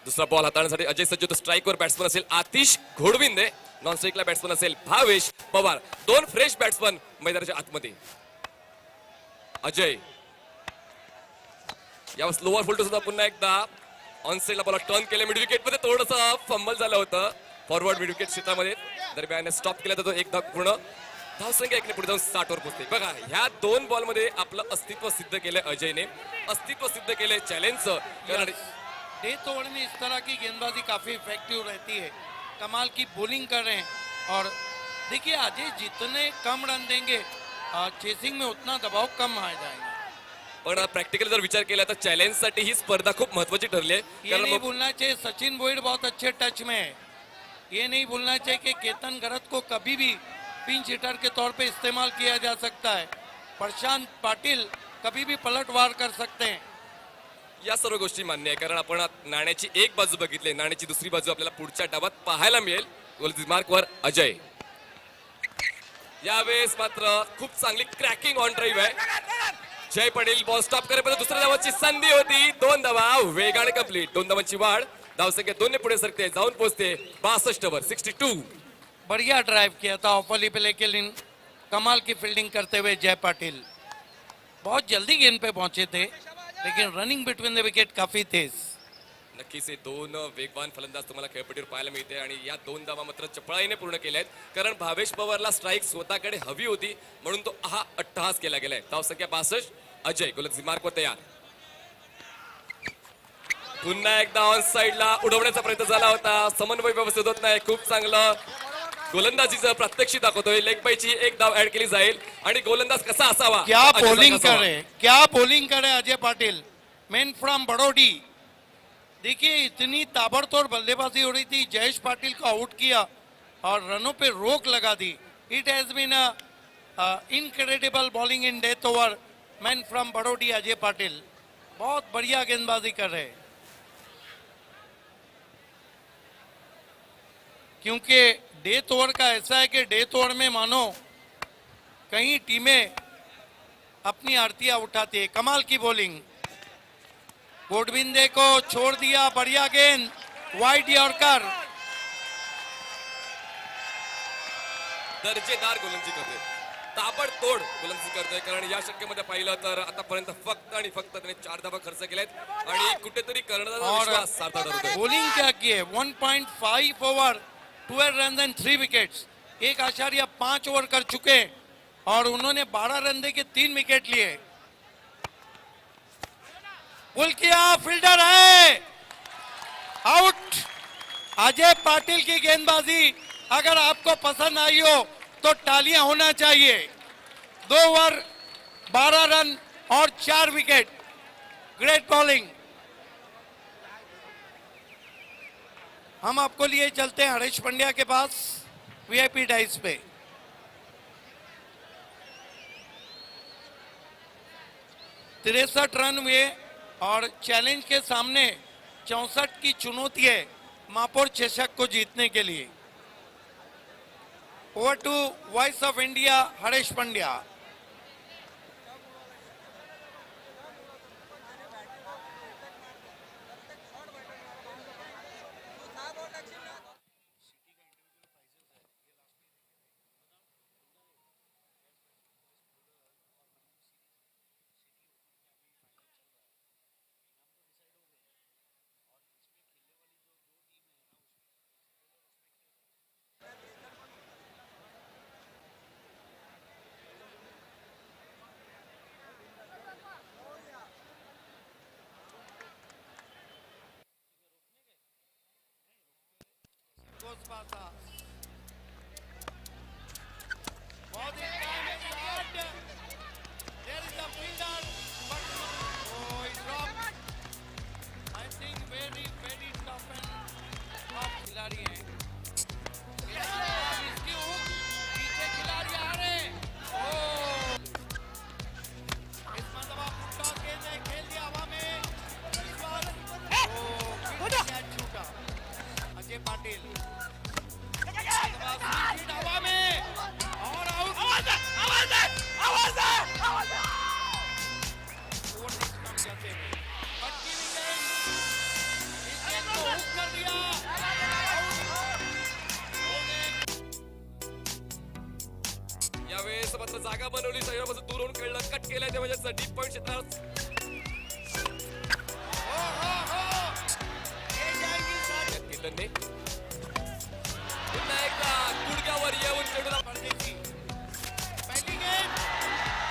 दुसरा बॉल हाताळण्यासाठी अजय सज्ज होतो. स्ट्राईकवर बॅट्समन असेल आतिश घोडविंदे, नॉन स्ट्राईकला बॅट्समन असेल भावेश पवार. 2 फ्रेश बॅट्समन मैदानाच्या आतमध्ये. अजय या स्लोवर फुलटो सुद्धा पुन्हा एकदा ऑन साइडला बॉल टर्न केले. मिड विकेट मध्ये थोडंसं फंबल झालं होतं फॉरवर्ड मिड विकेट क्षेत्रामध्ये. दरम्यान स्टॉप केला तर तो एक धाव पूर्ण. धावसंख्या 1 पुढे जाऊन 60 वर पोहोचते. बघा ह्या 2 बॉल मध्ये आपलं अस्तित्व सिद्ध केलंय अजयने, अस्तित्व सिद्ध केलंय चॅलेंजचं. कारण डेथ ओवर में इस तरह की गेंदबाजी काफी इफेक्टिव रहती है। कमाल की बॉलिंग कर रहे हैं। और देखिए अजय जितने कम रन देंगे चेसिंग में उतना दबाव कम आ जाएगा। पण प्रॅक्टिकल जर विचार केला तर चॅलेंजसाठी ही स्पर्धा खूप महत्वाची ठरली आहे. ये कारण नहीं मग भूलना चाहिए सचिन बोइड बहुत अच्छे टच में है। ये नहीं भूलना चाहिए कि केतन गरत को कभी भी पिंच हिटर के तौर पे इस्तेमाल किया जा सकता है। प्रशांत पाटिल कभी भी पलटवार कर सकते हैं। या सर्व गोष्टी मान्य आहे. कारण आपण नाण्याची एक बाजू बघितली, नाण्याची दुसरी बाजू आपल्याला पुढच्या डावात पाहायला मिळेल. गोलमार्कवर अजय. यावेळेस मात्र खूप चांगली क्रॅकिंग ऑन ड्राईव्ह आहे. जय पटेल बॉल स्टॉप करेपर्यंत दुसऱ्या धावाची संधी होती. 2 धावा वेगाने कंप्लीट. 2 धावांची वाढ. धावसंख्या 2 ने पुढे सरकते, जाऊन पोहोचते 62 वर 62. बढ़िया ड्राइव किया था ऑफली पे लेके कमाल की फील्डिंग करते हुए जय पाटिल बहुत जल्दी गेंद पे पहुंचे थे, लेकिन रनिंग बिटवीन द विकेट काफी तेज। नक्कीच हे 2 वेगवान फलंदाज तुम्हाला खेळपट्टीवर पाहायला मिळते आणि या 2 धावा मात्र चपळाईने पूर्ण केल्या आहेत. कारण भावेश पवारला स्ट्राईक स्वतःकडे हवी होती म्हणून तो हा अट्टहास केला गेलाय. धावसंख्या 62. अजय गोलंदाजी मार्कवर तयार. पुन्हा एकदा ऑन साइडला उडवण्याचा प्रयत्न झाला होता. समन्वय व्यवस्थित होत नाही. खूप चांगलं गोलंदाजीचं प्रात्यक्षिक दाखवतोय. लेग बायची एक धाव ऍड केली जाईल आणि गोलंदाज कसा असावा. क्या अजय बॉलिंग असावा. करे, क्या बॉलिंग करे अजय पाटिल, मैन फ्रॉम बड़ौडी। देखिए इतनी ताबड़तोड़ बल्लेबाजी हो रही थी, जयेश पाटिल को आउट किया और रनों पे रोक लगा दी। It has been incredible bowling in death over. Man from Badodi Ajay Patil बहुत बढ़िया गेंदबाजी कर रहे हैं। क्योंकि डेथ ओवर का ऐसा है कि डेथ ओवर में मानो कई टीमें अपनी आरतियां उठाती है। कमाल की बॉलिंग, गोडविंदे को छोड़ दिया, बढ़िया गेंद, वाइड यॉर्कर। दर्जेदार गोलंदाजी करतोय, ताबडतोड गोलंदाजी करतोय. कारण या शक्यमध्ये पाहिलं तर आतापर्यंत फक्त आणि फक्त त्याने 4 धावा खर्च केल्यात आणि कुठेतरी कर्णधाराचा और विश्वास सार्थक ठरतोय. बॉलिंग क्या की है, 1.5 over 12 run end 3 wickets, 1.5 over कर चुके और उन्होंने 12 रन दे के 3 विकेट लिए। पुल किया, फील्डर है, आउट। अजय पाटिल की गेंदबाजी अगर आपको पसंद आई हो तो तालियां होना चाहिए। 2 ओवर 12 रन और 4 विकेट, ग्रेट बॉलिंग। हम आपको लिए चलते हैं हरीश पंड्या के पास वीआईपी डाइस पे। 63 रन हुए और चैलेंज के सामने 64 की चुनौती है महापौर चषक को जीतने के लिए। Over to voice of India Harish Pandya. Ajay Patil हवा में और आउट। कर दिया। यावेळेस मात्र जागा बनवली, शरीरापासून दूर होऊन खेळलं, कट केलं ते म्हणजे डीप पॉइंट क्षेत्रात. केतनने पुन्हा एकदा गुडघ्यावर येऊन चढून परदेसी पहली गेंद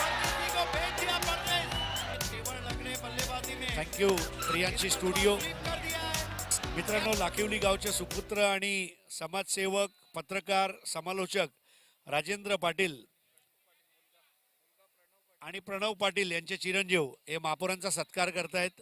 परदेसी को भेज दिया परदेस। केवल लगड़े बल्लेबाजी में थँक्यू प्रियांशी स्टुडिओ. स्वीप कर दिया है। मित्रांनो, लाखिवली गावचे सुपुत्र आणि समाजसेवक, पत्रकार, समालोचक राजेंद्र पाटील आणि प्रणव पाटील यांचे चिरंजीव हे महापौरांचा सत्कार करतायत.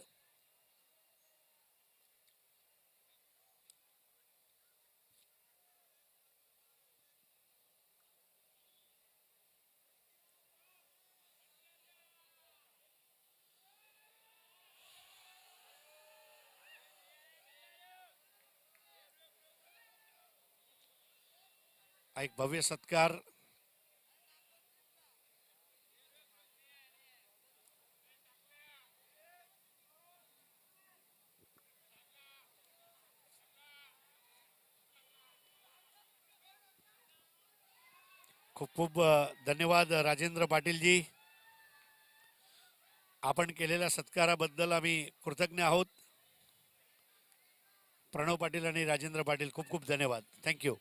हा एक भव्य सत्कार खूप खूप धन्यवाद राजेंद्र पाटील जी. आपण केलेल्या सत्काराबद्दल आम्ही कृतज्ञ आहोत. प्रणव पाटील आणि राजेंद्र पाटील खूप खूप धन्यवाद. थँक्यू.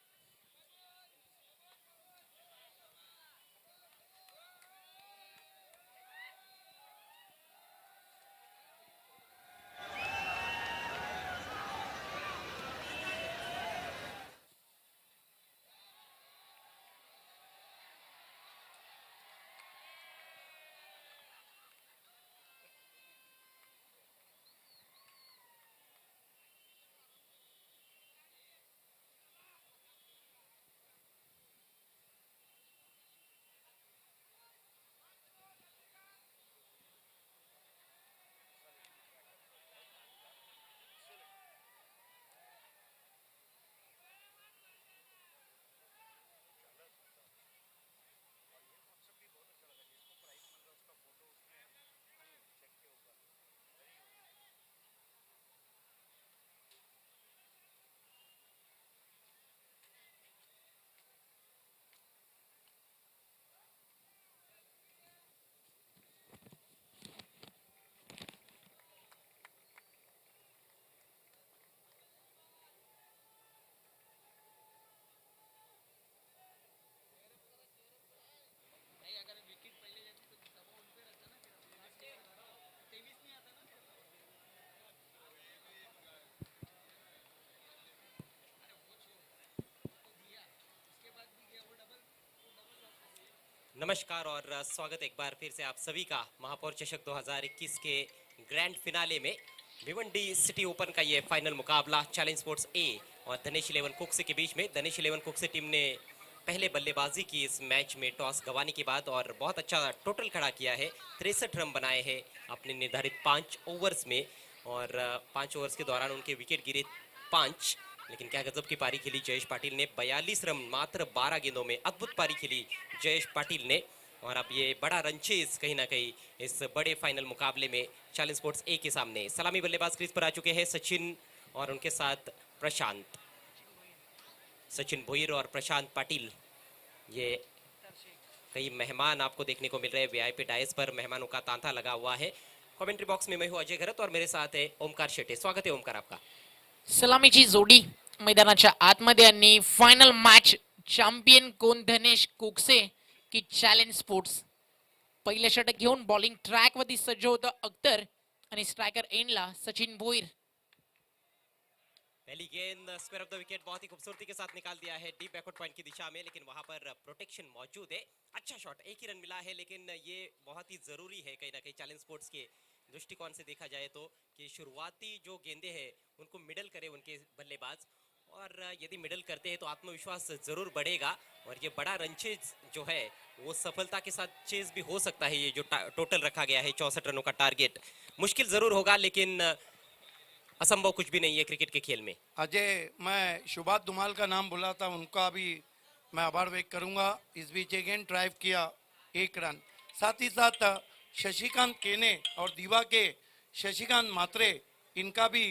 नमस्कार और स्वागत एक बार फिर से आप सभी का महापौर चषक 2021 के ग्रैंड फिनाले में भिवंडी सिटी ओपन का ये फाइनल मुकाबला चैलेंज स्पोर्ट्स ए और धनेश 11 कुक्से के बीच में. धनेश 11 कुक्से टीम ने पहले बल्लेबाजी की इस मैच में टॉस गंवाने के बाद और बहुत अच्छा टोटल खड़ा किया है. 63 रन बनाए हैं अपने निर्धारित 5 ओवर्स में और 5 ओवर्स के दौरान उनके विकेट गिरे 5. लेकिन क्या गजब की पारी खेली जयेश पाटिल ने. 42 रन मात्र 12 गेंदों में अद्भुत पारी खेली जयेश पाटिल ने. और अब ये बड़ा रन चेज कहीं ना कहीं इस बड़े फाइनल मुकाबले में चैलेंज स्पोर्ट्स ए के सामने. सलामी बल्लेबाज क्रीज पर आ चुके हैं सचिन और उनके साथ प्रशांत. सचिन भोईर और प्रशांत पाटिल, ये कई मेहमान आपको देखने को मिल रहे हैं. वीआईपी डायस पर मेहमानों का तांता लगा हुआ है. कमेंट्री बॉक्स में मैं हूं अजय घरत और मेरे साथ है ओमकार शेट्टे. स्वागत है ओमकार आपका. सलामीची जोडी मैदानाच्या आतमध्ये आणि फायनल मॅच चॅम्पियन कोण धनेश कुकसे की चॅलेंज स्पोर्ट्स. पहिलं षटक घेऊन बॉलिंग ट्रॅक वरती सज्ज होतं अख्तर आणि स्ट्रायकर एंडला सचिन भोईर. पहली गेंद स्क्वायर ऑफ द विकेट बहुत ही खूबसूरती के साथ निकाल दिया है डीप बैकवर्ड पॉइंट की दिशा में. लेकिन वहां पर प्रोटेक्शन मौजूद है. अच्छा शॉट, एक ही रन मिला है लेकिन ये बहुत ही जरूरी है कहीं ना कहीं चैलेंज स्पोर्ट्स के दृष्टिकोण से देखा जाए तो कि शुरुआती जो गेंदे हैं उनको मिडल करे उनके बल्लेबाज. और यदि मिडल करते हैं तो आत्मविश्वास जरूर बढ़ेगा और ये बड़ा रन चेज जो है वो सफलता के साथ चेज भी हो सकता है. ये जो टोटल रखा गया है 64 रनों का टारगेट मुश्किल जरूर होगा लेकिन असंभव कुछ भी नहीं है क्रिकेट के खेल में. अजय, मैं शुभात धुमाल का नाम बोला था, उनका भी मैं आभार व्यक्त करूंगा. इस बीच अगेन ड्राइव किया 1 रन. साथ ही साथ शशिकांत केने और दीवा के शशिकांत मात्रे, इनका भी,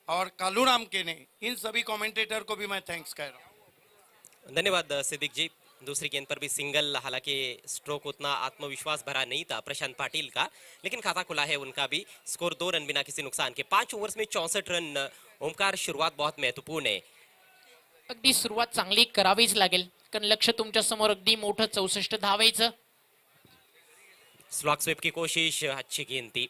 और कालूराम केने, इन सभी कमेंटेटर को भी मैं थैंक्स कह रहा हूँ. धन्यवाद सिद्दीक जी. दूसरी गेंद पर भी सिंगल, हालांकि स्ट्रोक उतना आत्मविश्वास भरा नहीं था प्रशांत पाटिल का लेकिन खाता खुला है उनका भी. स्कोर 2 रन बिना किसी नुकसान के. 5 ओवर्स में 64 रन. ओमकार, शुरुआत बहुत महत्वपूर्ण है. अगदी सुरुवात चांगली करावीच लागेल कारण लक्ष तुमच्या समोर अगदी मोठं 64 धावायचं. स्लॉग स्वीप की कोशिश, अच्छी गेंद थी.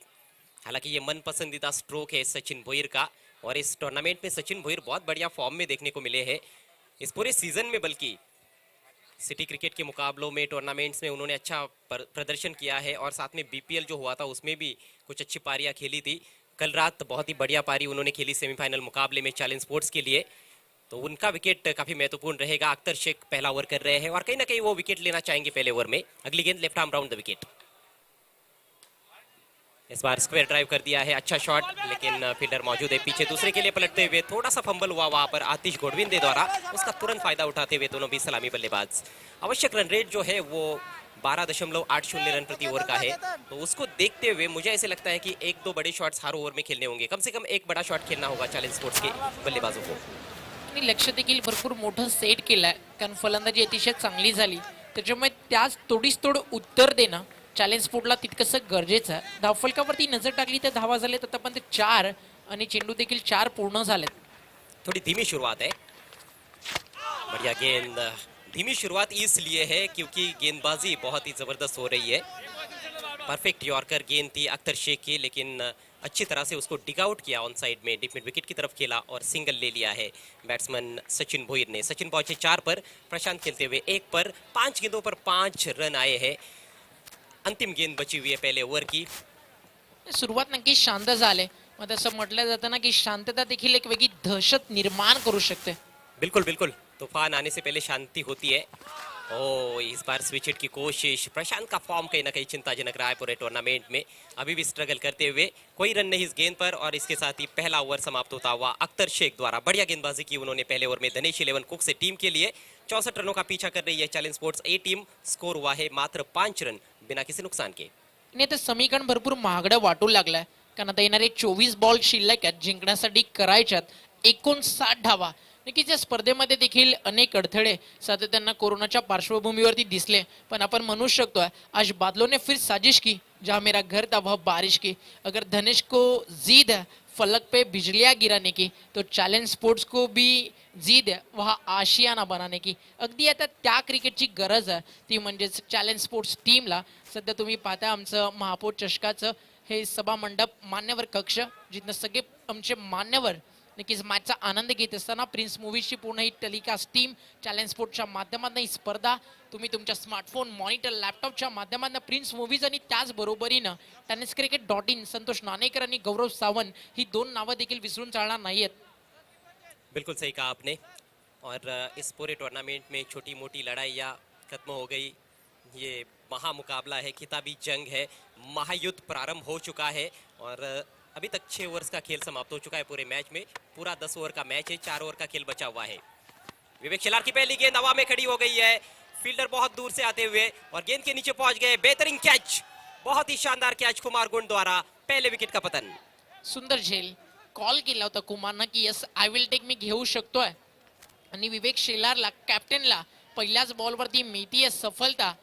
हालांकि ये मन पसंदीदा स्ट्रोक है सचिन भोईर का, और इस टूर्नामेंट में सचिन भोईर बहुत बढ़िया फॉर्म में देखने को मिले हैं इस पूरे सीजन में। बल्कि सिटी क्रिकेट के मुकाबलों में, टूर्नामेंट्स में उन्होंने अच्छा प्रदर्शन किया है, और साथ में बीपीएल जो हुआ था उसमें भी कुछ अच्छी पारियां खेली थी। कल रात बहुत ही बढ़िया पारी उन्होंने खेली सेमीफाइनल मुकाबले में चैलेंज स्पोर्ट्स के लिए, तो उनका विकेट काफी महत्वपूर्ण रहेगा। अख्तर शेख पहला ओवर कर रहे हैं और कहीं ना कहीं वो विकेट लेना चाहेंगे पहले ओवर में। अगली गेंद left arm round the wicket. Is bar square drive कर दिया है, अच्छा शॉट, लेकिन फील्डर मौजूद है पीछे। दूसरे के लिए पलटते हुए थोड़ा सा फंबल हुआ वहां पर आतिश गोडविंदे द्वारा, उसका तुरंत फायदा उठाते हुए दोनों भी सलामी बल्लेबाज। आवश्यक रन रेट जो है वो 12.80 रन प्रति ओवर का है, तो उसको देखते हुए मुझे ऐसे लगता है कि 1-2 बड़े शॉट्स हर ओवर में खेलने होंगे। कम से कम एक बड़ा शॉट खेलना होगा चॅलेंज स्पोर्ट्स के बल्लेबाजों को। आणि लक्ष देखील भरपूर मोठं सेट केलंय, कारण फलंदाजी अतिशय चांगली झाली, त्याच्यामुळे त्याच तोडीस तोड उत्तर देणं चॅलेंज स्पोर्टला तितकंसं गरजेचं आहे. धावफलकावरती नजर टाकली तर धावा झालेत आतापर्यंत 4 आणि चेंडू देखील 4 पूर्ण झालेत. थोड़ी धीमी शुरुआत है, बढ़िया गेंद। धीमी शुरुआत इसलिए है क्योंकि गेंदबाजी बहुत ही जबरदस्त हो रही है। परफेक्ट यॉर्कर गेंद थी अख्तर शेख की, लेकिन अच्छी तरह से उसको डिग आउट किया ऑन साइड में, डीप मिड विकेट की तरफ खेला और सिंगल ले लिया है बैट्समैन सचिन भोईर ने। सचिन पहुंचे 4 पर, प्रशांत खेलते हुए 1 पर। 5 गेंदों पर 5 रन आए हैं। अंतिम गेंद बची हुई है पहले ओवर की। सुरुवात नक्की शांत झाले, मग असं म्हटलं जातं ना की शांतता देखील एक वेगळी दहशत निर्माण करू शकते. बिल्कुल बिल्कुल, तूफान आने से पहले शांति होती है। ओ, इस बार स्विच हिट की कोशिश। प्रशांत का फॉर्म कहीं ना कहीं चिंताजनक रहा है पूरे टूर्नामेंट में, अभी भी स्ट्रगल करते हुए। कोई रन नहीं इस गेंद पर, और इसके साथ ही पहला ओवर समाप्त होता हुआ अख्तर शेख द्वारा। बढ़िया गेंदबाजी की उन्होंने पहले ओवर में धनेश 11 कुक से टीम के लिए। 64 रनों का पीछा कर रही है चॅलेंज स्पोर्ट्स ए टीम। स्कोर हुआ है मात्र 5 रन बिना किसी नुकसान के. नाही तर समीकरण भरपूर महागडं वाटू लागलंय, कारण आता येणारे 24 बॉल शिल्लक आहेत, जिंकण्यासाठी करायच्यात 59 धावा. नक्कीच या स्पर्धेमध्ये देखील अनेक अडथळे सातत्यानं कोरोनाच्या पार्श्वभूमीवरती दिसले, पण आपण म्हणू शकतो आज बादलों ने फिर साजिश की, जहां मेरा घर था वह बारिश की. अगर धनेश को जीद है फलक पे बिजलियां गिराने की, तो चॅलेंज स्पोर्ट्स को भी जीद है वहा आशियाना बनाने की. अगदी आता त्या क्रिकेटची गरज आहे, ती म्हणजेच चॅलेंज स्पोर्ट्स टीमला. सध्या तुम्ही पाहता आमचं महापौर चषकाचं हे सभा मंडप, मान्यवर कक्ष, जिथं सगळे आमचे मान्यवर नक्कीच मॅचचा आनंद घेत असताना प्रिन्स मूवीजची पूर्ण ही टेलिकास्ट टीम चॅलेंज स्पोर्ट्सच्या माध्यमातून ही स्पर्धा तुम्ही तुमच्या स्मार्टफोन, मॉनिटर, लॅपटॉपच्या माध्यमातून प्रिन्स मूवीज आणि त्याचबरोबरीनं tenniscricket.in संतोष नाणेकर आणि गौरव सावंत ही 2 नावं देखील विसरून चालणार नाहीयेत. बिल्कुल सही कहा आपने. और इस पूरे टूर्नामेंट में छोटी मोटी लड़ाइयाँ खत्म हो गई. ये महामुकाबला है, खिताबी जंग है, महायुद्ध प्रारंभ हो चुका है. और अभी तक 6 ओवर्स का खेल समाप्त हो चुका है पूरे मैच में. पूरा 10 ओवर का मैच है, 4 ओवर का खेल बचा हुआ है. विवेक शेलार की पहली गेंद हवा में खड़ी हो गई है. फील्डर बहुत दूर से आते हुए और गेंद के नीचे पहुंच गए. बेहतरीन कैच, बहुत ही शानदार कैच कुमार गुंड द्वारा. पहले विकेट का पतन. सुंदर झेल कॉल केला होता कुमारनं की यस आय विल टेक, मी घेऊ शकतोय. आणि विवेक शेलारला, कॅप्टनला पहिल्याच बॉलवरती मिळतीये सफलता.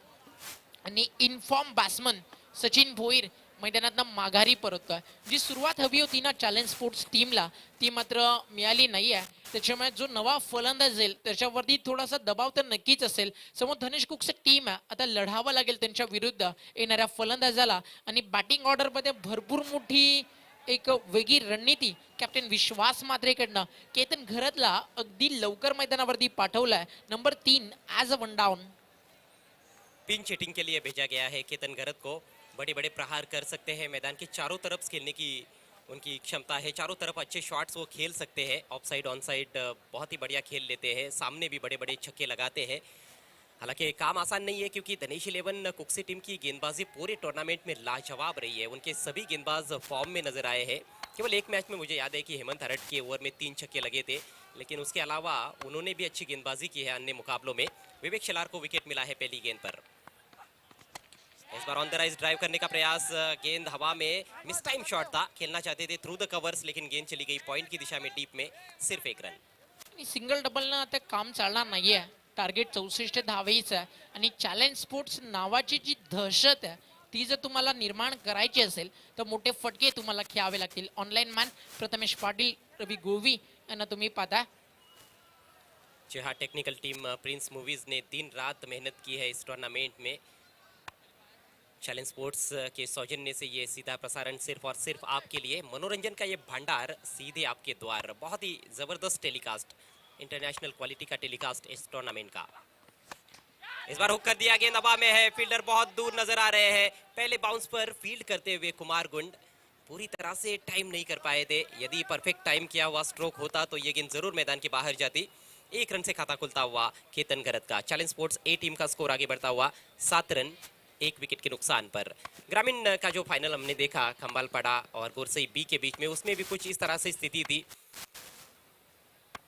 आणि इनफॉर्म बॅट्समन सचिन भोईर मैदानातनं माघारी परततोय. जी सुरुवात हवी होती ना चॅलेंज स्पोर्ट्स टीमला, ती मात्र मिळाली नाही आहे. त्याच्यामुळे जो नवा फलंदाज येईल त्याच्यावरती थोडासा दबाव तर नक्कीच असेल. समोर धनेश कुकचं टीम आहे, आता लढावं लागेल त्यांच्या विरुद्ध येणाऱ्या फलंदाजाला. आणि बॅटिंग ऑर्डरमध्ये भरपूर मोठी एक वेगळी रणनीती कॅप्टन विश्वास मात्रेकडनं केतन घरतला अगदी लवकर मैदानावरती पाठवलाय. Number 3 as a one down. Pinch hitting के लिए भेजा गया है केतन गरत को. बड़े बड़े प्रहार कर सकते हैं, मैदान के चारों तरफ खेलने की उनकी क्षमता है. चारों तरफ अच्छे शॉट्स वो खेल सकते हैं. ऑफ साइड, ऑन साइड बहुत ही बढ़िया खेल लेते हैं. सामने भी बड़े बड़े छक्के लगाते हैं. हालांकि काम आसान नहीं है, क्योंकि धनेश 11 कुक्सी टीम की गेंदबाजी पूरे टूर्नामेंट में लाजवाब रही है. उनके सभी गेंदबाज फॉर्म में नजर आए हैं. केवल एक मैच में मुझे याद है कि हेमंत हरट के ओवर में 3 छक्के लगे थे, लेकिन उसके अलावा उन्होंने भी अच्छी गेंदबाजी की है अन्य मुकाबलों में. विवेक शेलार को विकेट मिला है पहली गेंद पर. इस बार ऑन द राइज ड्राइव करने का प्रयास. गेंद हवा में, मिस टाइम शॉट था. खेलना चाहते थे थ्रू द कवर्स, लेकिन गेंद चली गई पॉइंट की दिशा में डीप में. सिर्फ 1 रन. सिंगल डबलनं आता काम चालणार नाहीये. टार्गेट 64 धावेच आहे. आणि चॅलेंज स्पोर्ट्स नावाची जी दहशत आहे ती जर तुम्हाला निर्माण करायची असेल तर मोठे फटके तुम्हाला खेळावे लागतील. ऑनलाईन मॅन प्रथमेश पाटील, रवी गोवी यांना तुम्ही पाहता. जी हाँ, टेक्निकल टीम प्रिंस मूवीज ने दिन रात मेहनत की है इस टूर्नामेंट में. चैलेंज स्पोर्ट्स के सौजन्य से ये सीधा प्रसारण सिर्फ और सिर्फ आपके लिए, मनोरंजन का ये भंडार सीधे आपके द्वार। बहुत ही जबरदस्त टेलीकास्ट, इंटरनेशनल क्वालिटी का टेलीकास्ट इस टूर्नामेंट का। इस बार हुक कर दिया, गेंद हवा में है, फील्डर बहुत दूर नजर आ रहे हैं। पहले बाउंस पर फील्ड करते हुए कुमार गुंड पूरी तरह से टाइम नहीं कर पाए थे। यदि परफेक्ट टाइम किया हुआ स्ट्रोक होता तो ये गेंद जरूर मैदान के बाहर जाती। 1 रन से खाता खुलता हुआ केतन गरत का। चैलेंज स्पोर्ट्स ए टीम का स्कोर आगे बढ़ता हुआ 7 रन 1 विकेट के नुकसान पर। ग्रामीण का जो फाइनल हमने देखा खंबालपाड़ा और गोरसई बी के बीच में, उसमें भी कुछ इस तरह से स्थिति थी।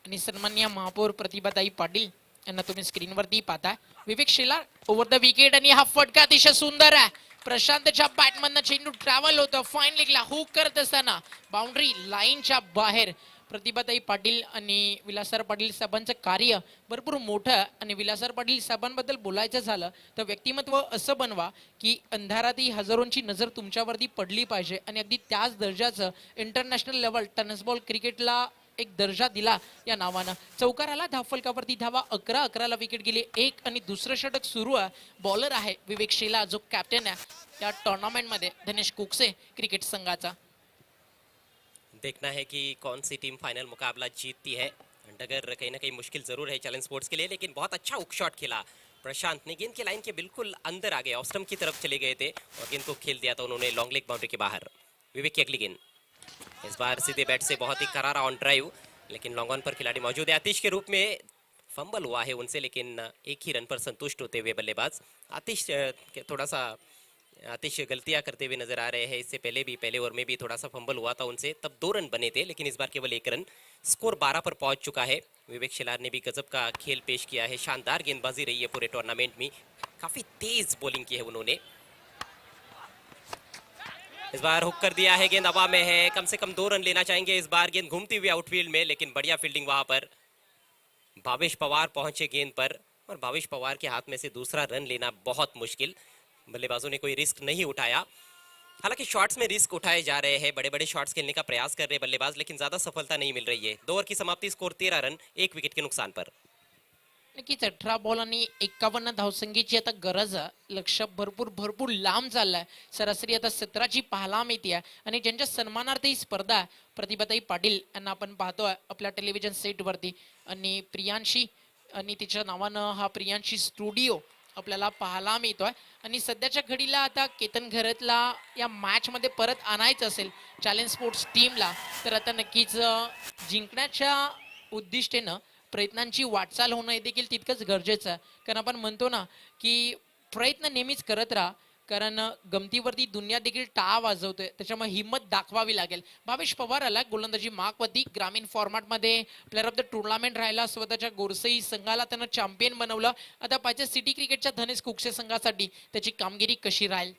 आणि सन्माननीय महापौर प्रतिभाताई पाटील यांना तुम्ही स्क्रीनवरती पाहताय. विवेक शेलार ओव्हर द विकेट आणि हा फटका अतिशय सुंदर आहे. प्रशांतच्या बॅटमधनं चेंडू ट्रॅव्हल होतं, फाईन लेगला हुक करत असताना बाउंड्री लाईनच्या बाहेर. प्रतिभाताई पाटील आणि विलासर पाटील साहेबांचं कार्य भरपूर मोठं. आणि विलासर पाटील साहेबांबद्दल बोलायचं झालं तर व्यक्तिमत्व असं बनवा की अंधारातही हजारोंची नजर तुमच्यावरती पडली पाहिजे. आणि अगदी त्याच दर्जाचं इंटरनॅशनल लेवल टेनिस बॉल क्रिकेटला एक दर्जा दिला या नावानं. चौकाराला धावफलकावरती धावा 11-11ला विकेट गेली 1 आणि दुसरं षटक सुरू आहे. बॉलर आहे विवेक शेला जो कॅप्टन आहे या टुर्नामेंटमध्ये धनेश कुकसे क्रिकेट संघाचा. देखना है कि कौन सी टीम फाइनल मुकाबला जीतती है. डगर कहीं ना कहीं मुश्किल जरूर है चैलेंज स्पोर्ट्स के लिए, लेकिन बहुत अच्छा हुक शॉट खेला प्रशांत ने. गेंद के लाइन के बिल्कुल अंदर आ गए, ऑफ स्टंप की तरफ चले गए थे और गेंद को खेल दिया था उन्होंने लॉन्ग लेग बाउंड्री के बाहर. विवेक की अगली गेंद इस बार सीधे बैट से बहुत ही करारा ऑन ड्राइव, लेकिन लॉन्ग ऑन पर खिलाड़ी मौजूद है. आतिश के रूप में फंबल हुआ है उनसे, लेकिन 1 ही रन पर संतुष्ट होते हुए बल्लेबाज. आतिश थोड़ा सा आतिश गलतियां करते हुए नजर आ रहे हैं. इससे पहले भी पहले ओवर में भी थोड़ा सा फंबल हुआ था उनसे, तब 2 रन बने थे, लेकिन इस बार केवल 1 रन. स्कोर 12 पर पहुंच चुका है. विवेक शेलार ने भी गजब का खेल पेश किया है. शानदार गेंदबाजी रही है पूरे टूर्नामेंट में. काफी तेज बॉलिंग की है उन्होंने. इस बार हुक कर दिया है, गेंद हवा में है. कम से कम 2 रन लेना चाहेंगे इस बार. गेंद घूमती हुई आउटफील्ड में, लेकिन बढ़िया फील्डिंग वहां पर. भावेश पवार पहुंचे गेंद पर और भावेश पवार के हाथ में से दूसरा रन लेना बहुत मुश्किल. बल्लेबाजों ने कोई रिस्क नहीं उठाया. हालांकि शॉट्स में रिस्क उठाए जा रहे हैं, बड़े बड़े शॉट्स खेलने का प्रयास कर रहे हैं बल्लेबाज, लेकिन ज्यादा सफलता नहीं मिल रही है. 2 ओवर की समाप्ति, स्कोर 13 रन 1 विकेट के नुकसान पर. नक्कीच 18 बॉल आणि 51 धावसंख्येची आता गरज आहे. लक्ष भरपूर भरपूर लांब चाललाय. सरासरी आता 17ची पाहायला मिळते आहे. आणि ज्यांच्या सन्मानार्थ ही स्पर्धा आहे प्रतिभाताई पाटील यांना आपण पाहतोय आपल्या टेलिव्हिजन सेटवरती. आणि प्रियांशी आणि तिच्या नावानं हा प्रियांशी स्टुडिओ आपल्याला पाहायला मिळतोय. आणि सध्याच्या घडीला आता केतन घरतला या मॅच मध्ये परत आणायचं असेल चॅलेंज स्पोर्ट्स टीमला, तर आता नक्कीच जिंकण्याच्या उद्दिष्टेनं प्रयत्नांची वाटचाल होणं हे देखील तितकंच गरजेचं आहे. कारण आपण म्हणतो ना की प्रयत्न नेहमीच करत राहा, कारण गमतीवरती दुनिया देखील टाळा वाजवतोय, त्याच्यामुळे हिंमत दाखवावी लागेल. भावेश पवार आला गोलंदाजी मार्कवरती. ग्रामीण फॉर्मॅटमध्ये प्लेअर ऑफ द टुर्नामेंट राहिला. स्वतःच्या गोरसई संघाला त्यानं चॅम्पियन बनवलं. आता पाहिजे सिटी क्रिकेटच्या धनेश कुकसे संघासाठी त्याची कामगिरी कशी राहील.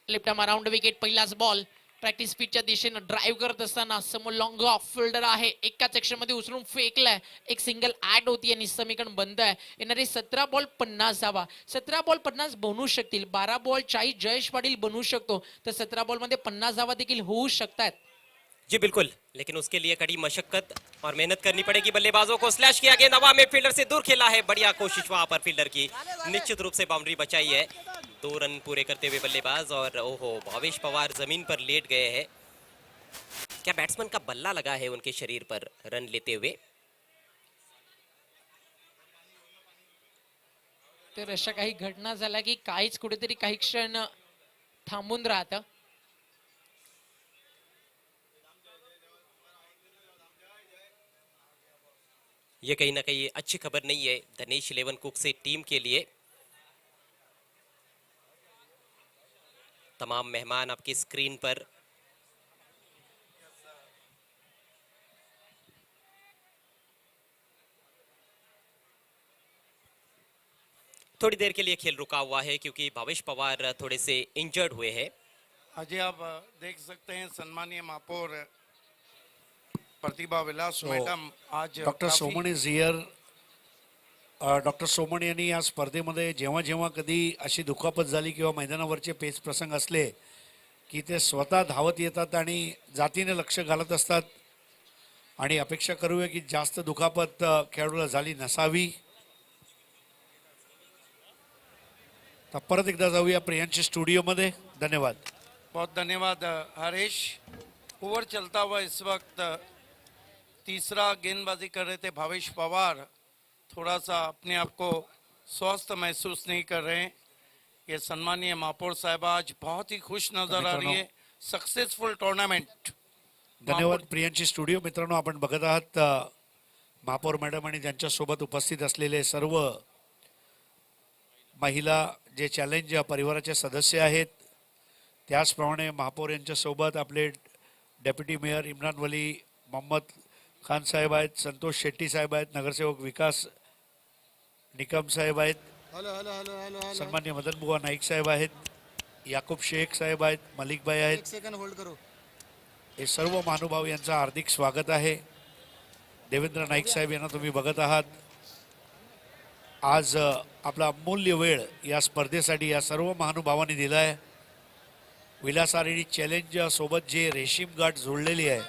लेफ्ट आर्म अराउंड विकेट, पहिलाच बॉल. प्रॅक्टिस पिचच्या दिशेनं ड्राईव्ह करत असताना समोर लॉंग ऑफ फिल्डर आहे, एकाच सेक्शन मध्ये उचलून फेकलाय. एक सिंगल ऍड होती आणि समीकरण बंद आहे. येणारे 17 बॉल 50 धावा. 17 बॉल 50 बनवू शकतील. 12 बॉल 40 जयेश पाटील बनवू शकतो, तर 17 बॉल मध्ये 50 धावा देखील होऊ शकतात. जी बिल्कुल, लेकिन उसके लिए कड़ी मशक्कत और मेहनत करनी पड़ेगी. बल्लेबाजों को स्लैश किया, गेंद हवा में, फील्डर से दूर खेला है. बढ़िया कोशिश वहां पर फील्डर की, निश्चित रूप से बाउंड्री बचाई है. 2 रन पूरे करते हुए बल्लेबाज. और ओहो, भावेश पवार जमीन पर लेट गए हैं. क्या बैट्समैन का बल्ला लगा है उनके शरीर पर रन लेते हुए. तर अशा काही घटना झाल्या की काहीच कुठेतरी काही क्षण थांबून राहतं. ये कहीं ना कहीं अच्छी खबर नहीं है धनेश 11 कुकसे टीम के लिए. तमाम मेहमान आपकी स्क्रीन पर. थोड़ी देर के लिए खेल रुका हुआ है क्योंकि भावेश पवार थोड़े से इंजर्ड हुए हैं. अजय आप देख सकते हैं सन्माननीय महापौर प्रतिभा विलास मैडम आज doctor coffee- Soman is here. Doctor Soman यांनी या स्पर्धेमध्ये जेव्हा जेव्हा कधी अशी दुखापत झाली किंवा मैदानावरचे पेच प्रसंग असले की ते स्वतः धावत येतात आणि जातीने लक्ष घालत असतात. आणि अपेक्षा करूया की जास्त दुखापत खेळाडूला झाली नसावी. तर परत एकदा जाऊया प्रियांशी स्टुडिओमध्ये. धन्यवाद. बहुत धन्यवाद हरीश. ओवर चलता हुआ इस वक्त तीसरा गेंदबाजी कर रहे थे भावेश पवार. थोड़ा सा अपने आप को स्वस्थ महसूस नहीं कर रहे हैं. ये सम्मानीय महापौर साहब आज बहुत ही खुश नजर आ रही है. Successful tournament. धन्यवाद प्रियांशी स्टुडिओ. मित्रांनो, आपण बघत आहात महापौर मॅडम आणि त्यांच्यासोबत उपस्थित असलेले सर्व महिला जे चॅलेंज परिवाराचे सदस्य आहेत. त्याचप्रमाणे महापौर यांच्यासोबत आपले डेप्युटी मेयर इम्रान वली मोहम्मद खान साहेब आहेत, संतोष शेट्टी साहेब आहेत, नगरसेवक विकास निकम साहेब आहेत, सन्मान्य मदन बुवा नाईक साहेब आहेत, याकूब शेख साहेब आहेत, मलिक भाई आहेत. सेकंड होल्ड करो. हे सर्व महानुभाव यांचं हार्दिक स्वागत आहे. देवेंद्र नाईक साहेब यांना तुम्ही बघत आहात. आज आपला अमूल्य वेळ या स्पर्धेसाठी या सर्व महानुभावांनी दिला आहे. विलास आरेडी चॅलेंज सोबत जे रेशीम गाठ जोडलेली आहे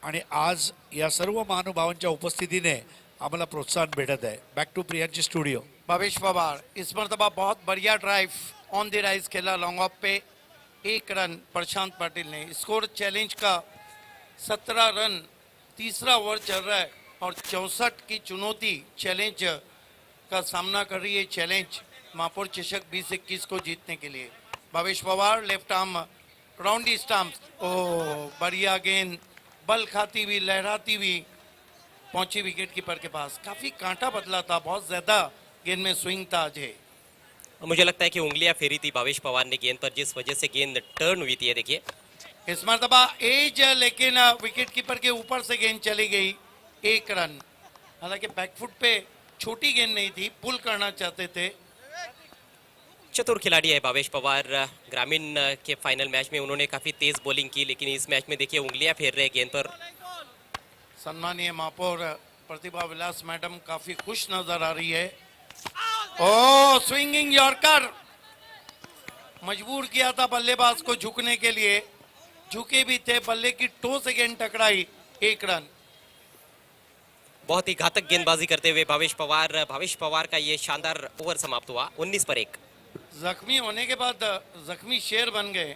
आणि आज या सर्व महानुभावांच्या उपस्थितीने आम्हाला प्रोत्साहन भेटत आहे. बॅक टू प्रियांची स्टुडिओ. भावेश पवार इस मरतबा बहुत बढ़िया ड्राइव ऑन द राइज खेला. लॉन्ग ऑफ पे 1 रन प्रशांत पाटिल ने. स्कोर चैलेंज का 17 रन. तीसरा ओवर चल रहा है और 64 की चुनौती चैलेंज का सामना कर रही है. चैलेंज महापौर चषक 2021 को जीतने के लिए. Bhavesh Pawar left arm round the stump. ओ बढ़िया गेंद बल खाती हुई लहराती हुई पहुंची विकेट कीपर के पास. काफी कांटा बदला था. बहुत ज्यादा गेंद में स्विंग था अजय. मुझे लगता है कि उंगलियां फेरी थी भावेश पवार ने गेंद पर, जिस वजह से गेंद टर्न हुई थी. ये देखिए इस मरतबा एज, लेकिन विकेट कीपर के ऊपर से गेंद चली गई. 1 रन. हालांकि बैकफुट पे छोटी गेंद नहीं थी, पुल करना चाहते थे. चतुर खिलाड़ी है भावेश पवार. ग्रामीण के फाइनल मैच में उन्होंने काफी तेज बॉलिंग की, लेकिन इस मैच में देखिए उंगलियां फेर रहे गेंद पर. सम्मानीय महापौर प्रतिभा विलास मैडम काफी खुश नजर आ रही है. ओ स्विंगिंग यॉर्कर. मजबूर किया था बल्लेबाज को झुकने के लिए. झुके भी थे. बल्ले की टो से गेंद टकराई. 1 रन. बहुत ही घातक गेंदबाजी करते हुए भावेश पवार का ये शानदार ओवर समाप्त हुआ 19 पर 1. जख्मी होने के बाद जख्मी शेर बन गए.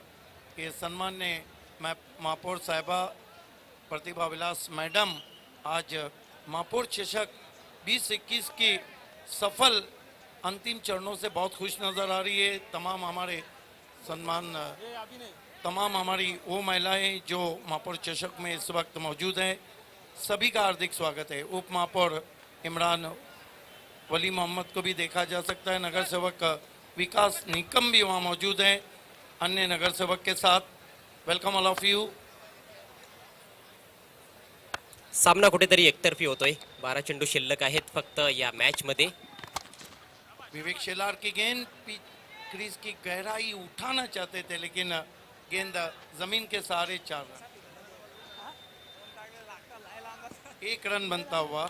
ये सम्मान्य महापौर साहिबा प्रतिभा विलास मैडम आज महापौर चषक 2021 की सफल अंतिम चरणों से बहुत खुश नजर आ रही है. तमाम हमारी वो महिलाएं जो महापौर चषक में इस वक्त मौजूद हैं, सभी का हार्दिक स्वागत है. उप महापौर इमरान वली मोहम्मद को भी देखा जा सकता है. नगर सेवक विकास निकम भी वहाँ मौजूद हैं अन्य नगर सेवक के साथ. Welcome all of you. सामना कुठेतरी एकतर्फी होतोय. 12 चेंडू शिल्लक आहेत फक्त या मॅच मध्ये. विवेक शेलार की गेंद क्रीज की गहराई उठाना चाहते थे, लेकिन गेंद जमीन के सहारे 4 रन. 1 रन बनता हुआ.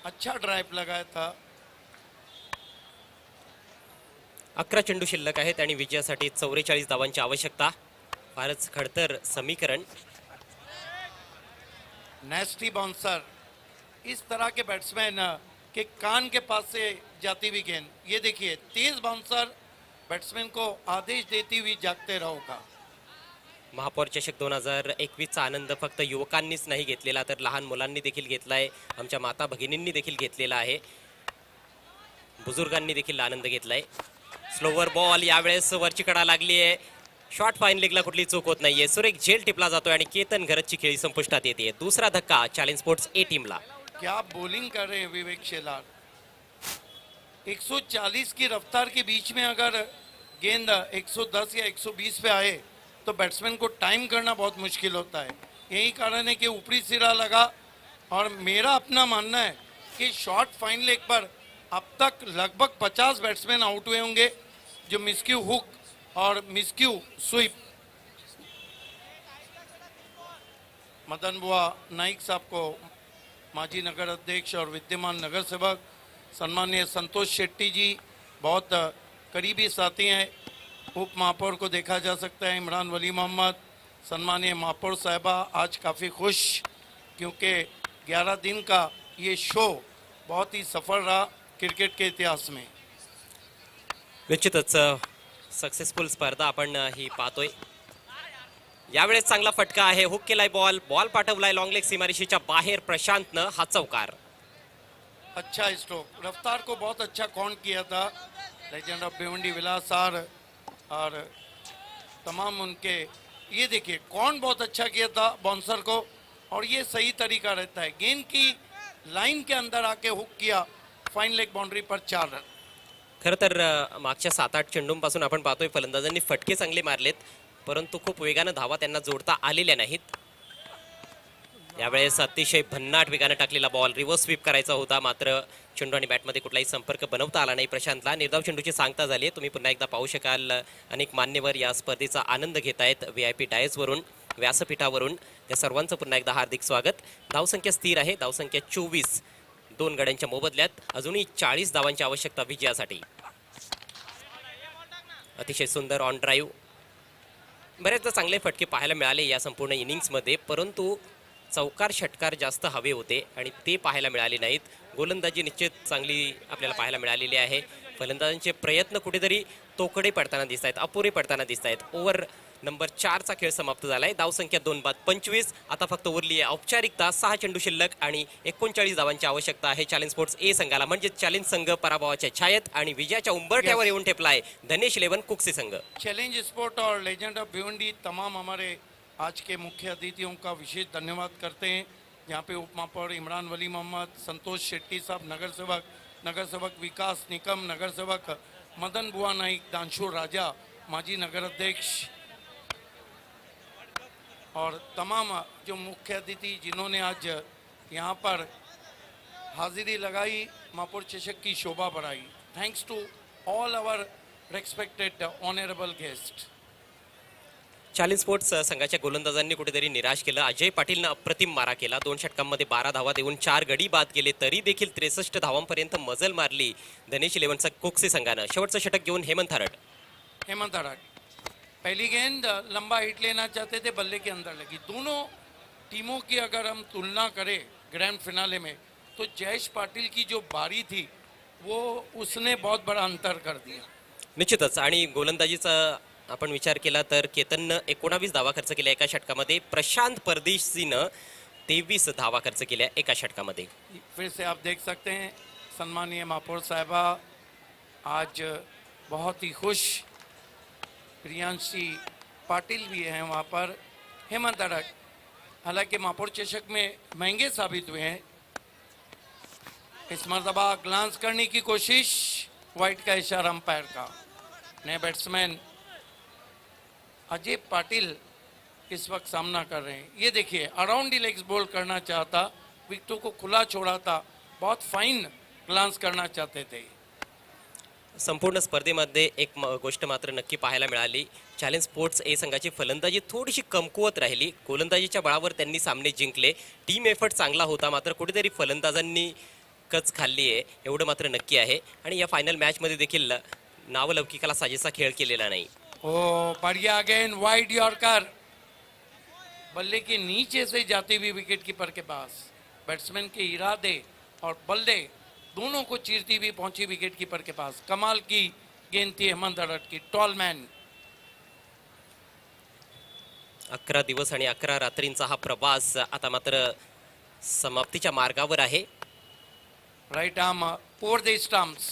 अच्छा ड्राइव लगाया था. 11 चेंडू शिल्लक आहेत आणि विजयासाठी 44 धावांची आवश्यकता. फारच खडतर समीकरण. नेस्टी बाउंसर. इस तरह के बैट्समैन के कान के पास से जाती हुई गेंद. ये देखिए तेज बाउंसर बैट्समैन को आदेश देती हुई जागते रहो का. महापौर चषक 2021 चा आनंद फक्त युवकांनीच नाही घेतलेला, तर लहान मुलांनी देखील घेतलाय. आमच्या माता भगिनींनी देखील घेतलेला आहे. बुजुर्गांनी देखील आनंद घेतलाय. स्लोवर बॉल यावेळेस वरची कडा लागली आहे. शॉर्ट फाईन लेगला कुठली चूक होत नाहीये. सुरेख झेल टिपला जातोय आणि केतन घरतची खेळी संपुष्टात येते. दुसरा धक्का चॅलेंज स्पोर्ट्स ए टीमला. क्या बॉलिंग कर रहे हैं विवेक शेलार. 140 की रफ्तार के बीच में अगर गेंद 110 या 120 पे आए तो बैट्समैन को टाइम करना बहुत मुश्किल होता है. यही कारण है कि ऊपरी सिरा लगा. और मेरा अपना मानना है कि शॉर्ट फाइन लेग पर अब तक लगभग 50 बैट्समैन आउट हुए होंगे, जो मिसक्यू हुक और मिसक्यू स्वीप. मदन बुआ नाइक साहब को माजी नगर अध्यक्ष और विद्यमान नगर सेवक सम्मान्य संतोष शेट्टी जी बहुत करीबी साथी हैं. उप महापौर को देखा जा सकता है इमरान वली मोहम्मद. सम्मान्य महापौर साहिबा आज काफ़ी खुश, क्योंकि 11 दिन का ये शो बहुत ही सफल रहा क्रिकेट के इतिहास में. निश्चितच सक्सेसफुल स्पर्धा आपण ही पाहतोय. यावेळेस चांगला फटका आहे, हुक केलाय बॉल, बॉल पाठवलाय लॉंग लेग सीमारेषेच्या बाहेर. प्रशांतनं हा चौकार. अच्छा स्ट्रोक, रफ्तार को बहुत अच्छा काउंट किया था लेजेंड ऑफ भिवंडी विलासार और तमाम उनके. ये देखिए कौन बहुत अच्छा किया था बाउंसर को, और ये सही तरीका रहता है. गेंद की लाइन के अंदर आके हुक किया, फाइन लेग बाउंड्री पर 4 रन. खरं तर मागच्या 7-8 चेंडूंपासून आपण पाहतोय फलंदाजांनी फटके चांगले मारलेत, परंतु खूप वेगानं धावा त्यांना जोडता आलेल्या नाहीत. यावेळेस अतिशय भन्नाट वेगानं टाकलेला बॉल, रिव्हर्स स्वीप करायचा होता, मात्र चेंडू आणि बॅटमध्ये कुठलाही संपर्क बनवता आला नाही प्रशांतला. निर्धाव चेंडूची सांगता झाली. तुम्ही पुन्हा एकदा पाहू शकाल अनेक मान्यवर या स्पर्धेचा आनंद घेत आहेत VIP डायसवरून, व्यासपीठावरून. त्या सर्वांचं पुन्हा एकदा हार्दिक स्वागत. धावसंख्या स्थिर आहे, धावसंख्या 24. 2 गड्यांच्या मोबदल्यात अजूनही 40 धावांची आवश्यकता विजयासाठी. अतिशय सुंदर ऑन ड्राईव्ह. बरेचदा चांगले फटके पाहायला मिळाले या संपूर्ण इनिंग्समध्ये, परंतु चौकार षटकार जास्त हवे होते आणि ते पाहायला मिळाले नाहीत. गोलंदाजी निश्चित चांगली आपल्याला पाहायला मिळालेली आहे. फलंदाजांचे प्रयत्न कुठेतरी तोकडे पडताना दिसत आहेत, अपुरे पडताना दिसत आहेत. ओव्हर नंबर 4चा खेळ समाप्त झालाय. धावसंख्या 2 बाद 25. आता फक्त उरली आहे औपचारिकता. 6 चेंडू शिल्लक आणि 39 धावांची आवश्यकता आहे चॅलेंज स्पोर्ट्स ए संघाला. म्हणजे चॅलेंज संघ पराभवाच्या छायेत आणि विजयाच्या उंबरठ्यावर येऊन ठेपलाय धनेश 11 कुक्से संघ. चैलेंज स्पोर्ट और लेजेंड ऑफ भिवंडी तमाम हमारे आज के मुख्य अतिथियों का विशेष धन्यवाद करते हैं. यहाँ पे उप महापौर इमरान वली मोहम्मद, संतोष शेट्टी साहब, नगर सेवक विकास निकम, नगर सेवक मदन बुआ नाइक, दानशूर राजा, माजी नगर अध्यक्ष और तमाम जो मुख्य अतिथि जिन्होंने आज यहाँ पर हाजिरी लगाई, महापौर चषक की शोभा बढ़ाई. Thanks to all our respected honourable guest. Challenge sports संघाच्या गोलंदाजांनी कुठेतरी निराश केलं. अजय पाटीलनं अप्रतिम मारा केला. 2 षटकांमध्ये 12 धावा देऊन 4 गडी बाद केले, तरी देखील 63 धावांपर्यंत मजल मारली धनेश 11चा कुक्से संघानं. शेवटचं षटक घेऊन हेमंत हरड. पहली गेंद लंबा हिट लेना चाहते थे, बल्ले के अंदर लगी. दोनों टीमों की अगर हम तुलना करें ग्रैंड फिनाले में, तो जयेश पाटिल की जो बारी थी वो उसने बहुत बड़ा अंतर कर दिया. निश्चितच. आणि गोलंदाजीचा आपण विचार केला तर केतननं 19 धावा खर्च केल्या एका षटकामध्ये. प्रशांत परदेशीनं 23 धावा खर्च केल्या एका षटकामध्ये. फिर से आप देख सकते हैं सम्मानीय महापौर साहिबा आज बहुत ही खुश. प्रियांशी पाटिल भी हैं वहाँ पर. हेमंत अड़क हालांकि महापौर चषक में महंगे साबित हुए हैं. इस मरतबा ग्लांस करने की कोशिश, वाइट का इशारा अंपायर का. नए बैट्समैन अजय पाटिल इस वक्त सामना कर रहे हैं. ये देखिए अराउंड दी लेग्स बॉल करना चाहता, विकेटों को खुला छोड़ा था, बहुत फाइन ग्लांस करना चाहते थे. संपूर्ण स्पर्धेमध्ये एक गोष्ट मात्र नक्की पाहायला मिळाली. चॅलेंज स्पोर्ट्स ए संघाची फलंदाजी थोडीशी कमकुवत राहिली. गोलंदाजीच्या बळावर त्यांनी सामने जिंकले. टीम एफर्ट चांगला होता, मात्र कुठेतरी फलंदाजांनी कच खाल्ली आहे एवढं मात्र नक्की आहे. आणि या फायनल मॅचमध्ये देखील नावलौकिकाला साजेसा खेळ केलेला नाही. ओ बढ़िया अगेन वाइड यॉर्कर, बल्ले के नीचे से जाती हुई विकेट कीपर के पास. बैट्समैन के इरादे और बल्ले दोनों को चीरती हुई पहुंची विकेट कीपर के पास. कमाल की गेंद थी हेमंत अड़क की, टॉल मैन. 11 दिवस आणि 11 रात्रींचा हा प्रवास आता मात्र समाप्तीच्या मार्गावर आहे. Right arm over the stumps.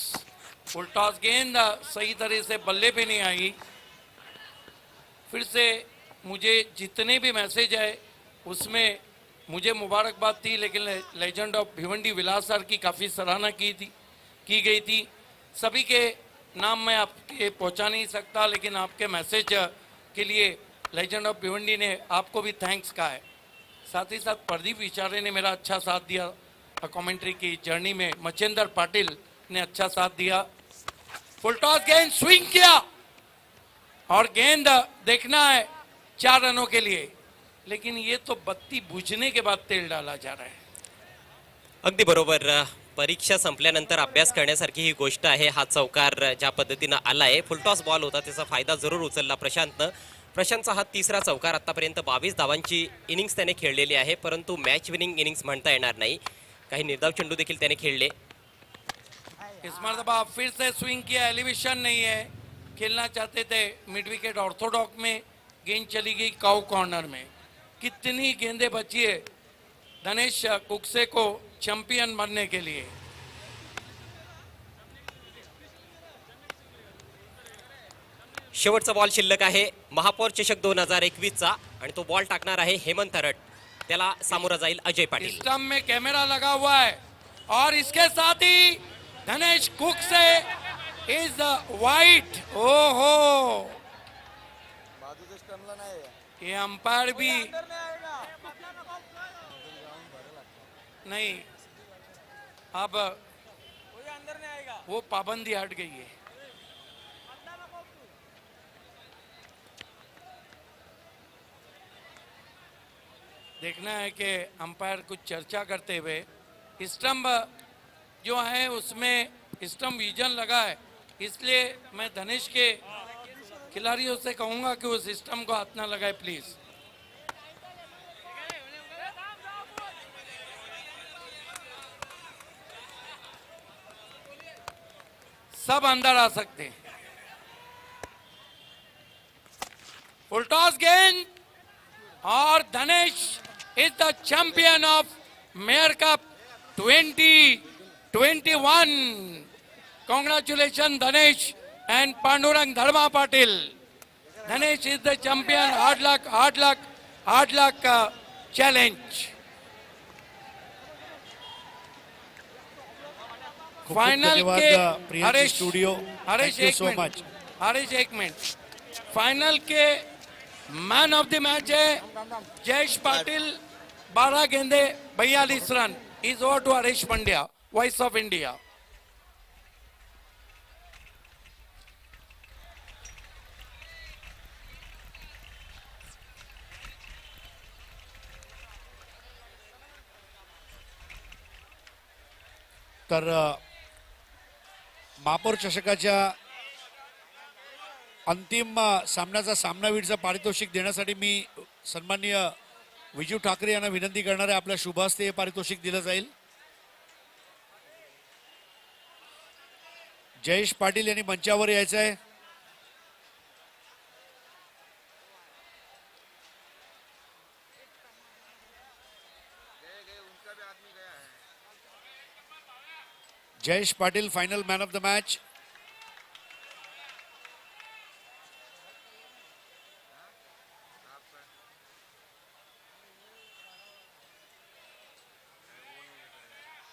Full toss गेंद सही तरह से बल्ले पे नहीं आई. फिर से मुझे जितने भी मैसेज आए उसमें मुझे मुबारकबाद थी, लेकिन लेजेंड ऑफ भिवंडी विलासर की काफ़ी सराहना की गई थी. सभी के नाम मैं आपके पहुंचा नहीं सकता, लेकिन आपके मैसेज के लिए लेजेंड ऑफ भिवंडी ने आपको भी थैंक्स कहा है. साथ ही साथ प्रदीप विचारे ने मेरा अच्छा साथ दिया कमेंट्री की जर्नी में. मचेंद्र पाटिल ने अच्छा साथ दिया. फुल टॉस गेंद स्विंग किया और गेंद देखना है 4 रनों के लिए, लेकिन ये तो बत्ती बुझने के बाद तेल डाला जा रहा है. अगदी बरोबर. परीक्षा संपल्यानंतर अभ्यास करण्यासारखी ही गोष्ट आहे. हा चौकार ज्या पद्धतीनं आलाय, फुलटॉस बॉल होता, त्याचा फायदा जरूर उचलला प्रशांतनं. प्रशांतचा हा 3रा चौकार. आतापर्यंत 22 धावांची इनिंग्स त्याने खेळलेली आहे, परंतु मॅच विनिंग इनिंग्स म्हणता येणार नाही. काही निर्धाव चेंडू देखील त्याने खेळले. इस मरतबा फिर से स्विंग किया, एलिवेशन नहीं है, खेलना चाहते थे मिड विकेट ऑर्थोडॉक में, गेंद चली गई काउ कॉर्नर में। कितनी गेंदें बची है धनेश कुक्से को चैंपियन बनने के लिए। शेवटचा बॉल शिल्लक आहे महापौर चषक 2021 चा आणि तो बॉल टाकणार आहे हेमंत हरट. त्याला सामोरा जाईल अजय पाटील. स्टंप में कैमरा लगा हुआ है और इसके साथ ही धनेश कुक्से इज वाइट. ओहो, ये अंपायर भी नहीं, अब वो पाबंदी हट गई है. देखना है कि अंपायर कुछ चर्चा करते हुए, स्टंप जो है उसमें स्टंप विजन लगा है, इसलिए मैं धनेश के खिलाड़ियों से कहूंगा कि उस स्टंप को हाथ ना लगाए प्लीज. सब अंदर आ सकते हैं. फुल टॉस गेंद और धनेश is the champion of Mayor Cup 2021. Congratulations Dhanesh and Pandurang Dharma Patil. Dhanesh is the champion. Hard luck, hard luck, hard luck challenge. खूप फाइनल धन्यवाद के Priyanka Harish studio. Harish thank you एक सो मिनट, मच. हरीश एक minute. Final के man of the match है जयेश पाटिल, 12 गेंदे 42 run. Is over to Harish Pandya, voice of India. तर महापौर चषकाच्या अंतिम सामन्याचा सामनावीरचं पारितोषिक देण्यासाठी मी सन्माननीय विजू ठाकरे यांना विनंती करणार आहे. आपल्या शुभ हस्ते हे पारितोषिक दिलं जाईल. जयेश पाटील यांनी मंचावर यायचं आहे. Jayesh Patil final man of the match.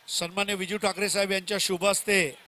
सन्मान्य विजू ठाकरे साहेब यांच्या शुभ हस्ते